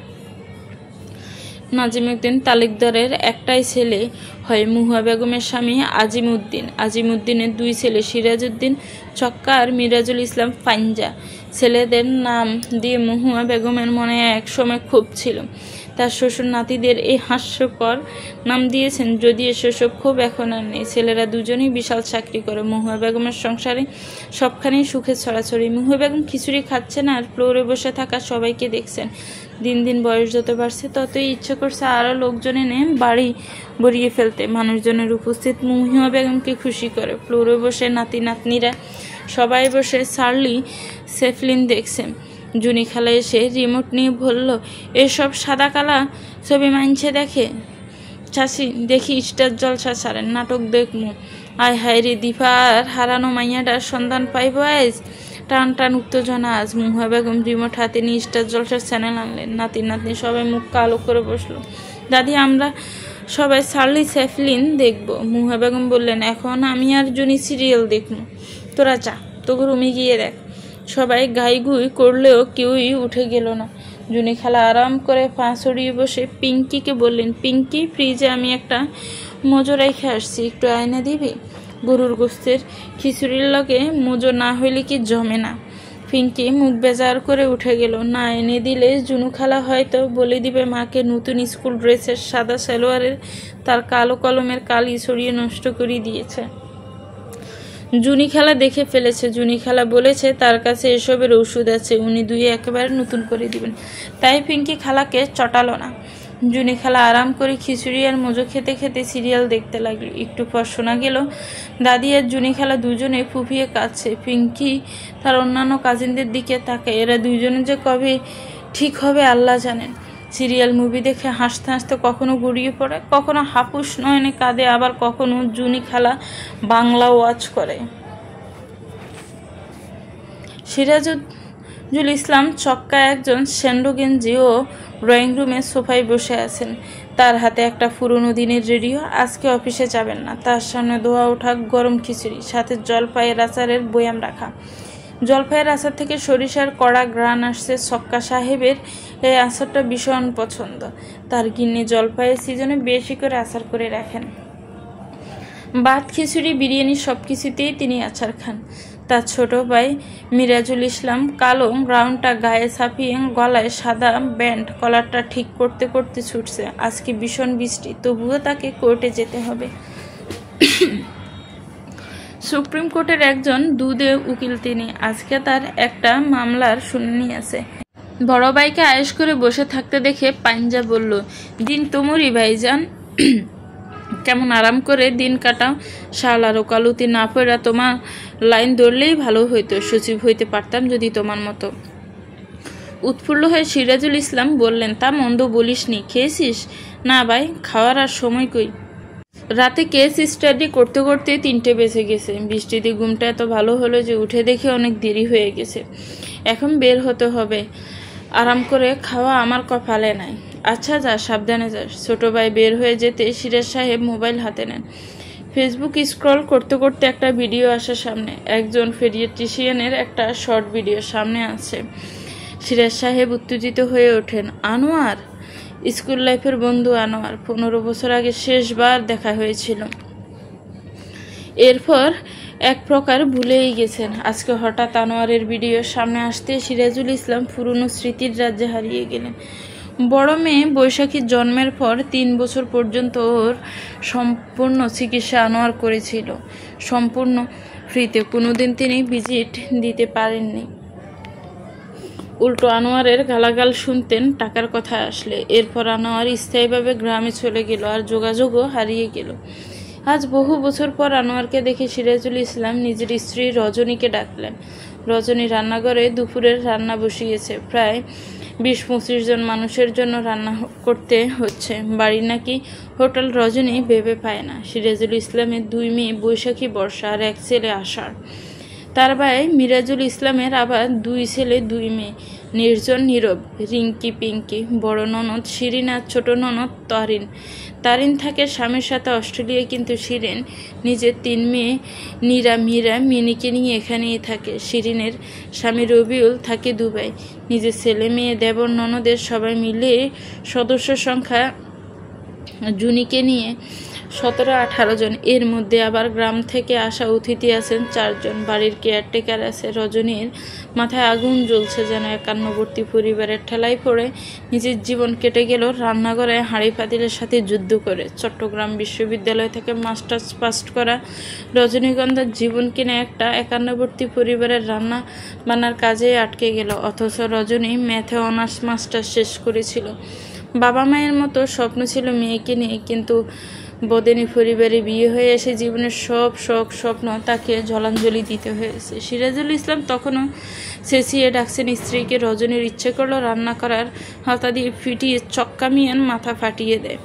নাজিমউদ্দিন তালুকদারের একটাই ছেলে হয় মহুয়া বেগমের স্বামী আজিমউদ্দিন। আজিমউদ্দিনের দুই ছেলে সিরাজউদ্দিন চক্কা আর মিরাজুল ইসলাম পাঞ্জা। ছেলেদের নাম দিয়ে মহুয়া বেগমের মনে এক সময় ক্ষোভ ছিল। তার শ্বশুর নাতিদের এই হাস্যকর নাম দিয়েছেন, যদিও সেসব ক্ষোভ এখন আর নেই। ছেলেরা দুজনেই বিশাল চাকরি করে। মহুয়া বেগমের সংসারে সবখানেই সুখের ছড়াছড়ি। মহুয়া বেগম খিচুড়ি খাচ্ছেন আর ফ্লোরে বসে থাকা সবাইকে দেখছেন। দিন দিন বয়স যত বাড়ছে ততই ইচ্ছে করছে আরও লোকজন এনে বাড়ি ভরিয়ে ফেলতে। মানুষজনের উপস্থিত মহুয়া বেগমকে খুশি করে। ফ্লোরে বসে নাতি নাতনিরা সবাই বসে চার্লি চ্যাপলিন দেখছে। জুনি খালা এসে রিমোট নিয়ে বলল, এসব সাদা কালা ছবি মানছে দেখে চাষি, দেখি স্টার জলসা ছাড়েন, নাটক দেখমু। আয় হায় রে, দীপার হারানো মাইয়াটার সন্ধান পাইব আজ। টান টান উত্তেজনা আজ। মহুয়া বেগম রিমোট হাতে নিয়ে স্টার জলসার চ্যানেল আনলেন। নাতি নাতনি সবাই মুখ কালো করে বসলো। দাদি, আমরা সবাই চার্লি চ্যাপলিন দেখব। মহুয়া বেগম বললেন, এখন আমি আর জুনি সিরিয়াল দেখব। তোরা যা, তোকে রুমে গিয়ে দেখ। সবাই গাইগুই করলেও কেউই উঠে গেল না। জুনি খালা আরাম করে পা ছড়িয়ে বসে পিঙ্কিকে বললেন, পিঙ্কি, ফ্রিজে আমি একটা মোজো রেখে আসছি, একটু আয়না দিবি? গরুর গোস্তের খিচুড়ির লগে মোজো না হইলে কি জমে না। পিঙ্কি মুখ বেজার করে উঠে গেল। না এনে দিলে জুনু খালা হয়তো বলে দিবে মাকে নতুন স্কুল ড্রেসের সাদা সালোয়ারের তার কালো কলমের কালি ছড়িয়ে নষ্ট করে দিয়েছে। জুনি খালা দেখে ফেলেছে। জুনি খালা বলেছে তার কাছে এসবের ওষুধ আছে, উনি দুই একেবারে নতুন করে দিবেন। তাই পিঙ্কি খালাকে চটালো না। জুনি খালা আরাম করে খিচুড়ি আর মোজো খেতে খেতে সিরিয়াল দেখতে লাগলো। একটু পর শোনা গেল দাদি আর জুনি খালা দুজনে ফুপিয়ে কাঁদছে। পিঙ্কি তার অন্যান্য কাজিনদের দিকে তাকায়। এরা দুইজনে যে কবে ঠিক হবে আল্লাহ জানেন। সিরিয়াল মুভি দেখে হাসতে হাসতে কখনো গড়িয়ে পড়ে, কখনো হাপুস নয়নে কাঁদে, আবার কখনো জুনি খালা বাংলা ওয়াচ করে। সিরাজুল ইসলাম চক্কা একজন স্যান্ডো গেঞ্জি ও ড্রয়িং রুমে সোফায় বসে আছেন। তার হাতে একটা পুরনো দিনের রেডিও। আজকে অফিসে যাবেন না। তার সামনে ধোয়া ওঠা গরম খিচুড়ি, সাথে জলপাইয়ের আচারের বয়াম রাখা। জলপাইয়ের আচার থেকে সরিষার কড়া গ্রান আসছে। ছক্কা সাহেবের এই আচারটা ভীষণ পছন্দ। তার গিন্নি জলপাইয়ের সিজনে বেশি করে আচার করে রাখেন। ভাত, খিচুড়ি, বিরিয়ানি সব কিছুতেই তিনি আচার খান। তার ছোট ভাই মিরাজুল ইসলাম কালো গ্রাউন্ডটা গায়ে ছাপিয়ে গলায় সাদা ব্যান্ড কলারটা ঠিক করতে করতে ছুটছে। আজকে ভীষণ বৃষ্টি, তবুও তাকে কোর্টে যেতে হবে। সুপ্রিম কোর্টের একজন দুধে উকিল তিনি। আজকে তার একটা মামলার শুনানি আছে। বড় ভাইকে আয়েশ করে বসে থাকতে দেখে পাঞ্জা বলল, দিন তোমরি ভাইজান, কেমন আরাম করে দিন কাটাও। শাল আর ওকালতি না পড়া তোমার লাইন ধরলেই ভালো হইতো। সচিব হইতে পারতাম যদি তোমার মতো। উৎফুল্ল হয়ে সিরাজুল ইসলাম বললেন, তা মন্দ বলিসনি। খেয়েছিস? না ভাই, খাওয়ার আর সময় কই। রাতে কেস স্টাডি করতে করতে 3টে বেজে গেছে। বৃষ্টিতে ঘুমটা এত ভালো হলো যে উঠে দেখে অনেক দেরি হয়ে গেছে। এখন বের হতে হবে। আরাম করে খাওয়া আমার কপালে নাই। আচ্ছা যা, সাবধানে যাস। ছোট ভাই বের হয়ে যেতে সিরাজ সাহেব মোবাইল হাতে নেন। ফেসবুক স্ক্রল করতে করতে একটা ভিডিও আসে সামনে। একজন পেডিয়াট্রিশিয়ানের একটা শর্ট ভিডিও সামনে আছে। সিরাজ সাহেব উত্তেজিত হয়ে ওঠেন। আনোয়ার, স্কুল লাইফের বন্ধু আনোয়ার। 15 বছর আগে শেষবার দেখা হয়েছিল। এরপর এক প্রকার ভুলেই গেছেন। আজকে হঠাৎ আনোয়ারের ভিডিও সামনে আসতে সিরাজুল ইসলাম পুরনো স্মৃতির রাজ্যে হারিয়ে গেলেন। বড় মেয়ে বৈশাখীর জন্মের পর 3 বছর পর্যন্ত ওর সম্পূর্ণ চিকিৎসা আনোয়ার করেছিল, সম্পূর্ণ ফ্রিতে। কোনোদিন তিনি ভিজিট দিতে পারেননি। উল্টো আনোয়ারের গালাগাল শুনতেন টাকার কথা আসলে। এরপর আনোয়ার স্থায়ীভাবে গ্রামে চলে গেল আর যোগাযোগও হারিয়ে গেল। আজ বহু বছর পর আনোয়ারকে দেখে সিরাজুল ইসলাম নিজের স্ত্রী রজনীকে ডাকলেন। রজনী রান্নাঘরে দুপুরের রান্না বসিয়েছে। প্রায় 20-25 জন মানুষের জন্য রান্না করতে হচ্ছে। বাড়ি নাকি হোটেল রজনী ভেবে পায় না। সিরাজুল ইসলামের 2 মেয়ে বৈশাখী, বর্ষা আর 1 ছেলে আষাঢ়। তার ভাই মিরাজুল ইসলামের আবার 2 ছেলে 2 মেয়ে। নির্জন নীরব। রিঙ্কি পিঙ্কি, বড় ননদ শিরিন আর ছোট ননদ তারিন। তারিন থাকে স্বামীর সাথে অস্ট্রেলিয়ায়, কিন্তু শিরিন নিজের 3 মেয়ে নীরা, মীরা, মিনিকে নিয়ে এখানেই থাকে। শিরিনের স্বামী রবিউল থাকে দুবাই। নিজের ছেলে মেয়ে, দেবর, ননদের সবাই মিলে সদস্য সংখ্যা জুনিকে নিয়ে 17-18 জন। এর মধ্যে আবার গ্রাম থেকে আসা অতিথি আছেন 4 জন। বাড়ির কেয়ারটেকার আছে। রজনীর মাথায় আগুন জ্বলছে, যেন একান্নবর্তী পরিবারের ঠেলায় পড়ে নিজের জীবন কেটে গেল রান্নাঘরে হাঁড়ি পাতিলের সাথে যুদ্ধ করে। চট্টগ্রাম বিশ্ববিদ্যালয় থেকে মাস্টার্স পাস করা রজনীগন্ধার জীবন কিনে একটা একান্নবর্তী পরিবারের রান্না বান্নার কাজে আটকে গেল। অথচ রজনী ম্যাথে অনার্স মাস্টার্স শেষ করেছিল। বাবা মায়ের মতো স্বপ্ন ছিল মেয়েকে নিয়ে, কিন্তু বদেনী পরিবারে বিয়ে হয়ে এসে জীবনের সব শখ স্বপ্ন তাকে জলাঞ্জলি দিতে হয়েছে। সিরাজুল ইসলাম তখনও চেঁচিয়ে ডাকছেন স্ত্রীকে। রজনীর ইচ্ছে করলো রান্না করার হাতা দিয়ে ফিটিয়ে চক্কা মিয়ান মাথা ফাটিয়ে দেয়।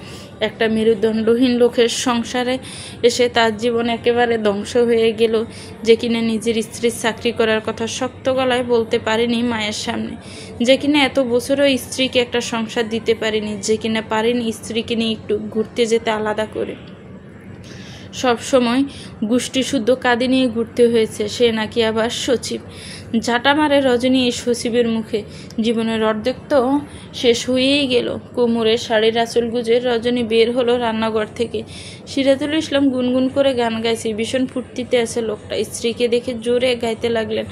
একটা মেরুদণ্ডহীন লোকের সংসারে এসে তার জীবন একেবারে ধ্বংস হয়ে গেল, যে কিনা নিজের স্ত্রীর চাকরি করার কথা শক্ত গলায় বলতে পারেনি মায়ের সামনে, যে কিনা এত বছরও স্ত্রীকে একটা সংসার দিতে পারেনি, যে কিনা পারেনি স্ত্রীকে নিয়ে একটু ঘুরতে যেতে আলাদা করে। সব সময় গোষ্ঠী শুদ্ধ কাঁদে নিয়ে ঘুরতে হয়েছে। সে নাকি আবার সচিব। ঝাঁটা মারে রজনী এই সচিবের মুখে। জীবনের অর্ধেক তো শেষ হয়েই গেল। কোমরে শাড়ির আঁচল গুজে রজনী বের হলো রান্নাঘর থেকে। সিরাজুল ইসলাম গুনগুন করে গান গাইছে। ভীষণ ফুর্তিতে আছে লোকটা। স্ত্রীকে দেখে জোরে গাইতে লাগলেন,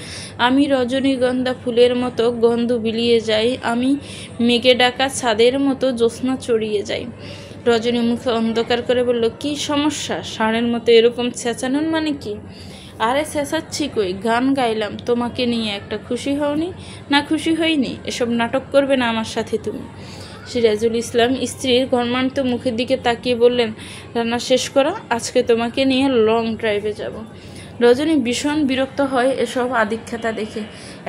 আমি রজনীগন্ধা ফুলের মতো গন্ধ বিলিয়ে যাই, আমি মেঘে ডাকা ছাদের মতো জ্যোৎস্না চড়িয়ে যাই। রজনী মুখে অন্ধকার করে বলল, কি সমস্যা? ষাঁড়ের মতো এরকম চেঁচানোর মানে কি? আরে চেঁচাচ্ছি কই, গান গাইলাম তোমাকে নিয়ে। একটা খুশি হওনি? না খুশি হইনি, এসব নাটক করবে না আমার সাথে তুমি। সিরাজুল ইসলাম স্ত্রীর ঘর্মান্ত মুখের দিকে তাকিয়ে বললেন, রান্না শেষ করা, আজকে তোমাকে নিয়ে লং ড্রাইভে যাব। রজনী ভীষণ বিরক্ত হয় এসব আদিক্ষেতা দেখে।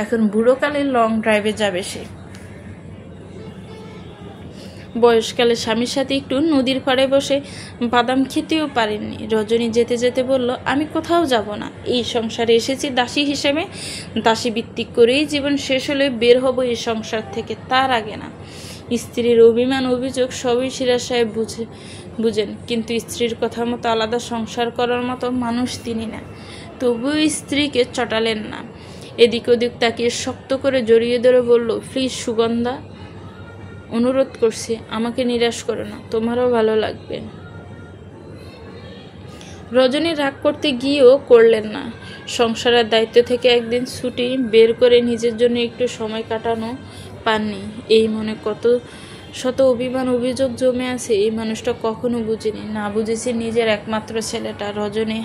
এখন বুড়োকালে লং ড্রাইভে যাবে সে? বয়সকালে স্বামীর সাথে একটু নদীর পাড়ে বসে বাদাম খেতেও পারেননি। রজনী যেতে যেতে বলল, আমি কোথাও যাব না। এই সংসারে এসেছি দাসী হিসেবে। দাসী ভিত্তিক করেই জীবন শেষ হলে বের হব এই সংসার থেকে, তার আগে না। স্ত্রীর অভিমান অভিযোগ সবই সিরাজ সাহেব বুঝেন, কিন্তু স্ত্রীর কথা মতো আলাদা সংসার করার মতো মানুষ তিনি না। তবুও স্ত্রীকে চটালেন না। এদিক ওদিক তাকিয়ে শক্ত করে জড়িয়ে ধরে বলল, প্লিজ সুগন্ধা, অনুরোধ করছি, আমাকে নিরাশ করো না, তোমারও ভালো লাগবে। রজনী রাগ করতে গিয়েও করলেন না। সংসারের দায়িত্ব থেকে একদিন ছুটি বের করে নিজের জন্য একটু সময় কাটানো পাননি। এই মনে কত শত অভিমান অভিযোগ জমে আছে, এই মানুষটা কখনো বুঝিনি। না বুঝেছি নিজের একমাত্র ছেলেটা। রজনী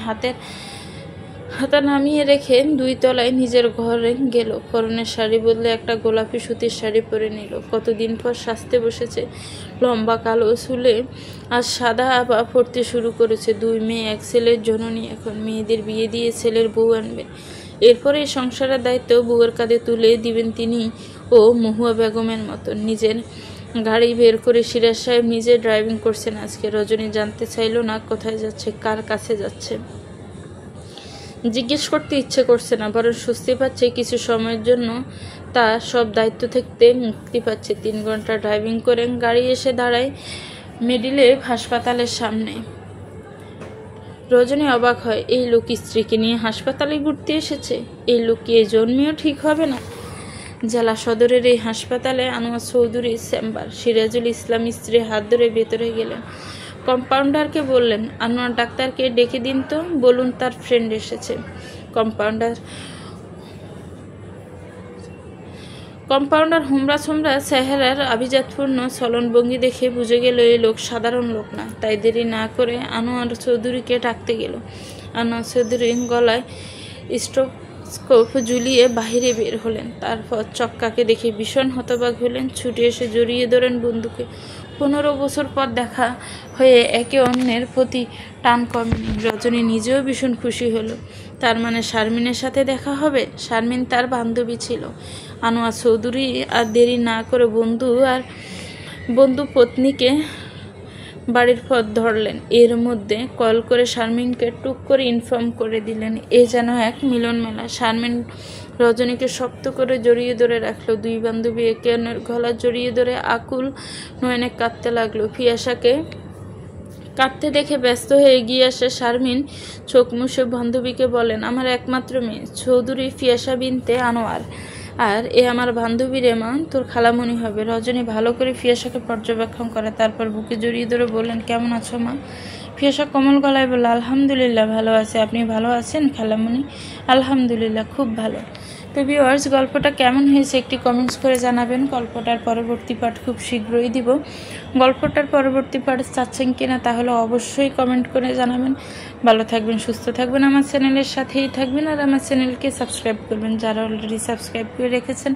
হাতা নামিয়ে রেখে 2 তলায় নিজের ঘরে গেল। পরনের শাড়ি বদলে একটা গোলাপি সুতির শাড়ি পরে নিল। কতদিন পর সাজতে বসেছে। লম্বা কালো চুলে আর সাদা আভা পড়তে শুরু করেছে। 2 মেয়ে 1 ছেলের জননী। এখন মেয়েদের বিয়ে দিয়ে ছেলের বউ আনবেন। এরপরে এই সংসারের দায়িত্ব বউয়ের কাঁধে তুলে দিবেন তিনি ও মহুয়া বেগমের মতো। নিজের গাড়ি বের করে সিরাজ সাহেব নিজে ড্রাইভিং করছেন আজকে। রজনী জানতে চাইল না কোথায় যাচ্ছে, কার কাছে যাচ্ছে। জিজ্ঞেস করতে ইচ্ছে করছে না, বরং স্বস্তি পাচ্ছে। কিছু সময়ের জন্য তা সব দায়িত্ব থেকে মুক্তি পাচ্ছে। 3 ঘন্টা ড্রাইভিং করে গাড়ি এসে দাঁড়ায় মেডিলেভ হাসপাতালের সামনে। রজনী অবাক হয়, এই লোক স্ত্রীকে নিয়ে হাসপাতালে ঘুরতে এসেছে? এই লোক কি এই জন্মেও ঠিক হবে না? জেলা সদরের এই হাসপাতালে আনোয়ার চৌধুরীর চেম্বার। সিরাজুল ইসলাম স্ত্রীর হাত ধরে ভেতরে গেলেন। কম্পাউন্ডারকে বললেন, আনোয়ার ডাক্তারকে ডেকে দিন তো, বলুন তার ফ্রেন্ড এসেছে। কম্পাউন্ডার হুমরা ছুমরা চেহারার আভিজাতপূর্ণ চলনভঙ্গি দেখে বুঝে গেল এই লোক সাধারণ লোক না। তাই দেরি না করে আনোয়ার চৌধুরীকে ডাকতে গেল। আনোয়ার চৌধুরী গলায় স্টোপ ঝুলিয়ে বাহিরে বের হলেন। তারপর চক্কাকে দেখে ভীষণ হতবাক হলেন। ছুটে এসে জড়িয়ে ধরেন বন্ধুকে। 15 বছর পর দেখা হয়ে একে অন্যের প্রতি টান কমেনি। রজনী নিজেও ভীষণ খুশি হলো। তার মানে শারমিনের সাথে দেখা হবে। শারমিন তার বান্ধবী ছিল। আনোয়ার চৌধুরী আর দেরি না করে বন্ধু পত্নীকে বাড়ির পথ ধরলেন। এর মধ্যে কল করে শারমিনকে টুক করে ইনফর্ম করে দিলেন এ যেন এক মিলন মেলা। শারমিন রজনীকে শক্ত করে জড়িয়ে ধরে রাখলো। দুই বান্ধবী একে অন্যের গলা জড়িয়ে ধরে আকুল নয়নে কাঁদতে লাগলো। পিয়াসাকে কাঁদতে দেখে ব্যস্ত হয়ে এগিয়ে আসে শারমিন চোখ মুছে বান্ধবীকে বলেন, আমার একমাত্র মেয়ে চৌধুরী পিয়াসা বিনতে আনোয়ার, আর এ আমার বান্ধবী রে মা, তোর খালামণি হবে। রজনী ভালো করে পিয়াসাকে পর্যবেক্ষণ করে, তারপর বুকে জড়িয়ে ধরে বললেন, কেমন আছো মা? পিয়াসা কোমল গলায় বলল, আলহামদুলিল্লাহ ভালো আছে, আপনি ভালো আছেন খালামণি? আলহামদুলিল্লাহ খুব ভালো। তো ভিউয়ার্স, গল্পটা কেমন হয়েছে একটি কমেন্টস করে জানাবেন। গল্পটার পরবর্তী পার্ট খুব শীঘ্রই দিব। গল্পটার পরবর্তী পার্ট চাচ্ছেন কিনা তাহলে অবশ্যই কমেন্ট করে জানাবেন। ভালো থাকবেন, সুস্থ থাকবেন, আমার চ্যানেলের সাথেই থাকবেন, আর আমার চ্যানেলকে সাবস্ক্রাইব করবেন। যারা অলরেডি সাবস্ক্রাইব করে রেখেছেন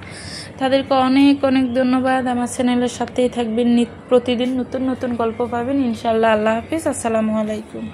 তাদেরকে অনেক অনেক ধন্যবাদ। আমার চ্যানেলের সাথেই থাকবেন, প্রতিদিন নতুন নতুন গল্প পাবেন ইনশাআল্লাহ। আল্লাহ হাফিজ, আসসালামু আলাইকুম।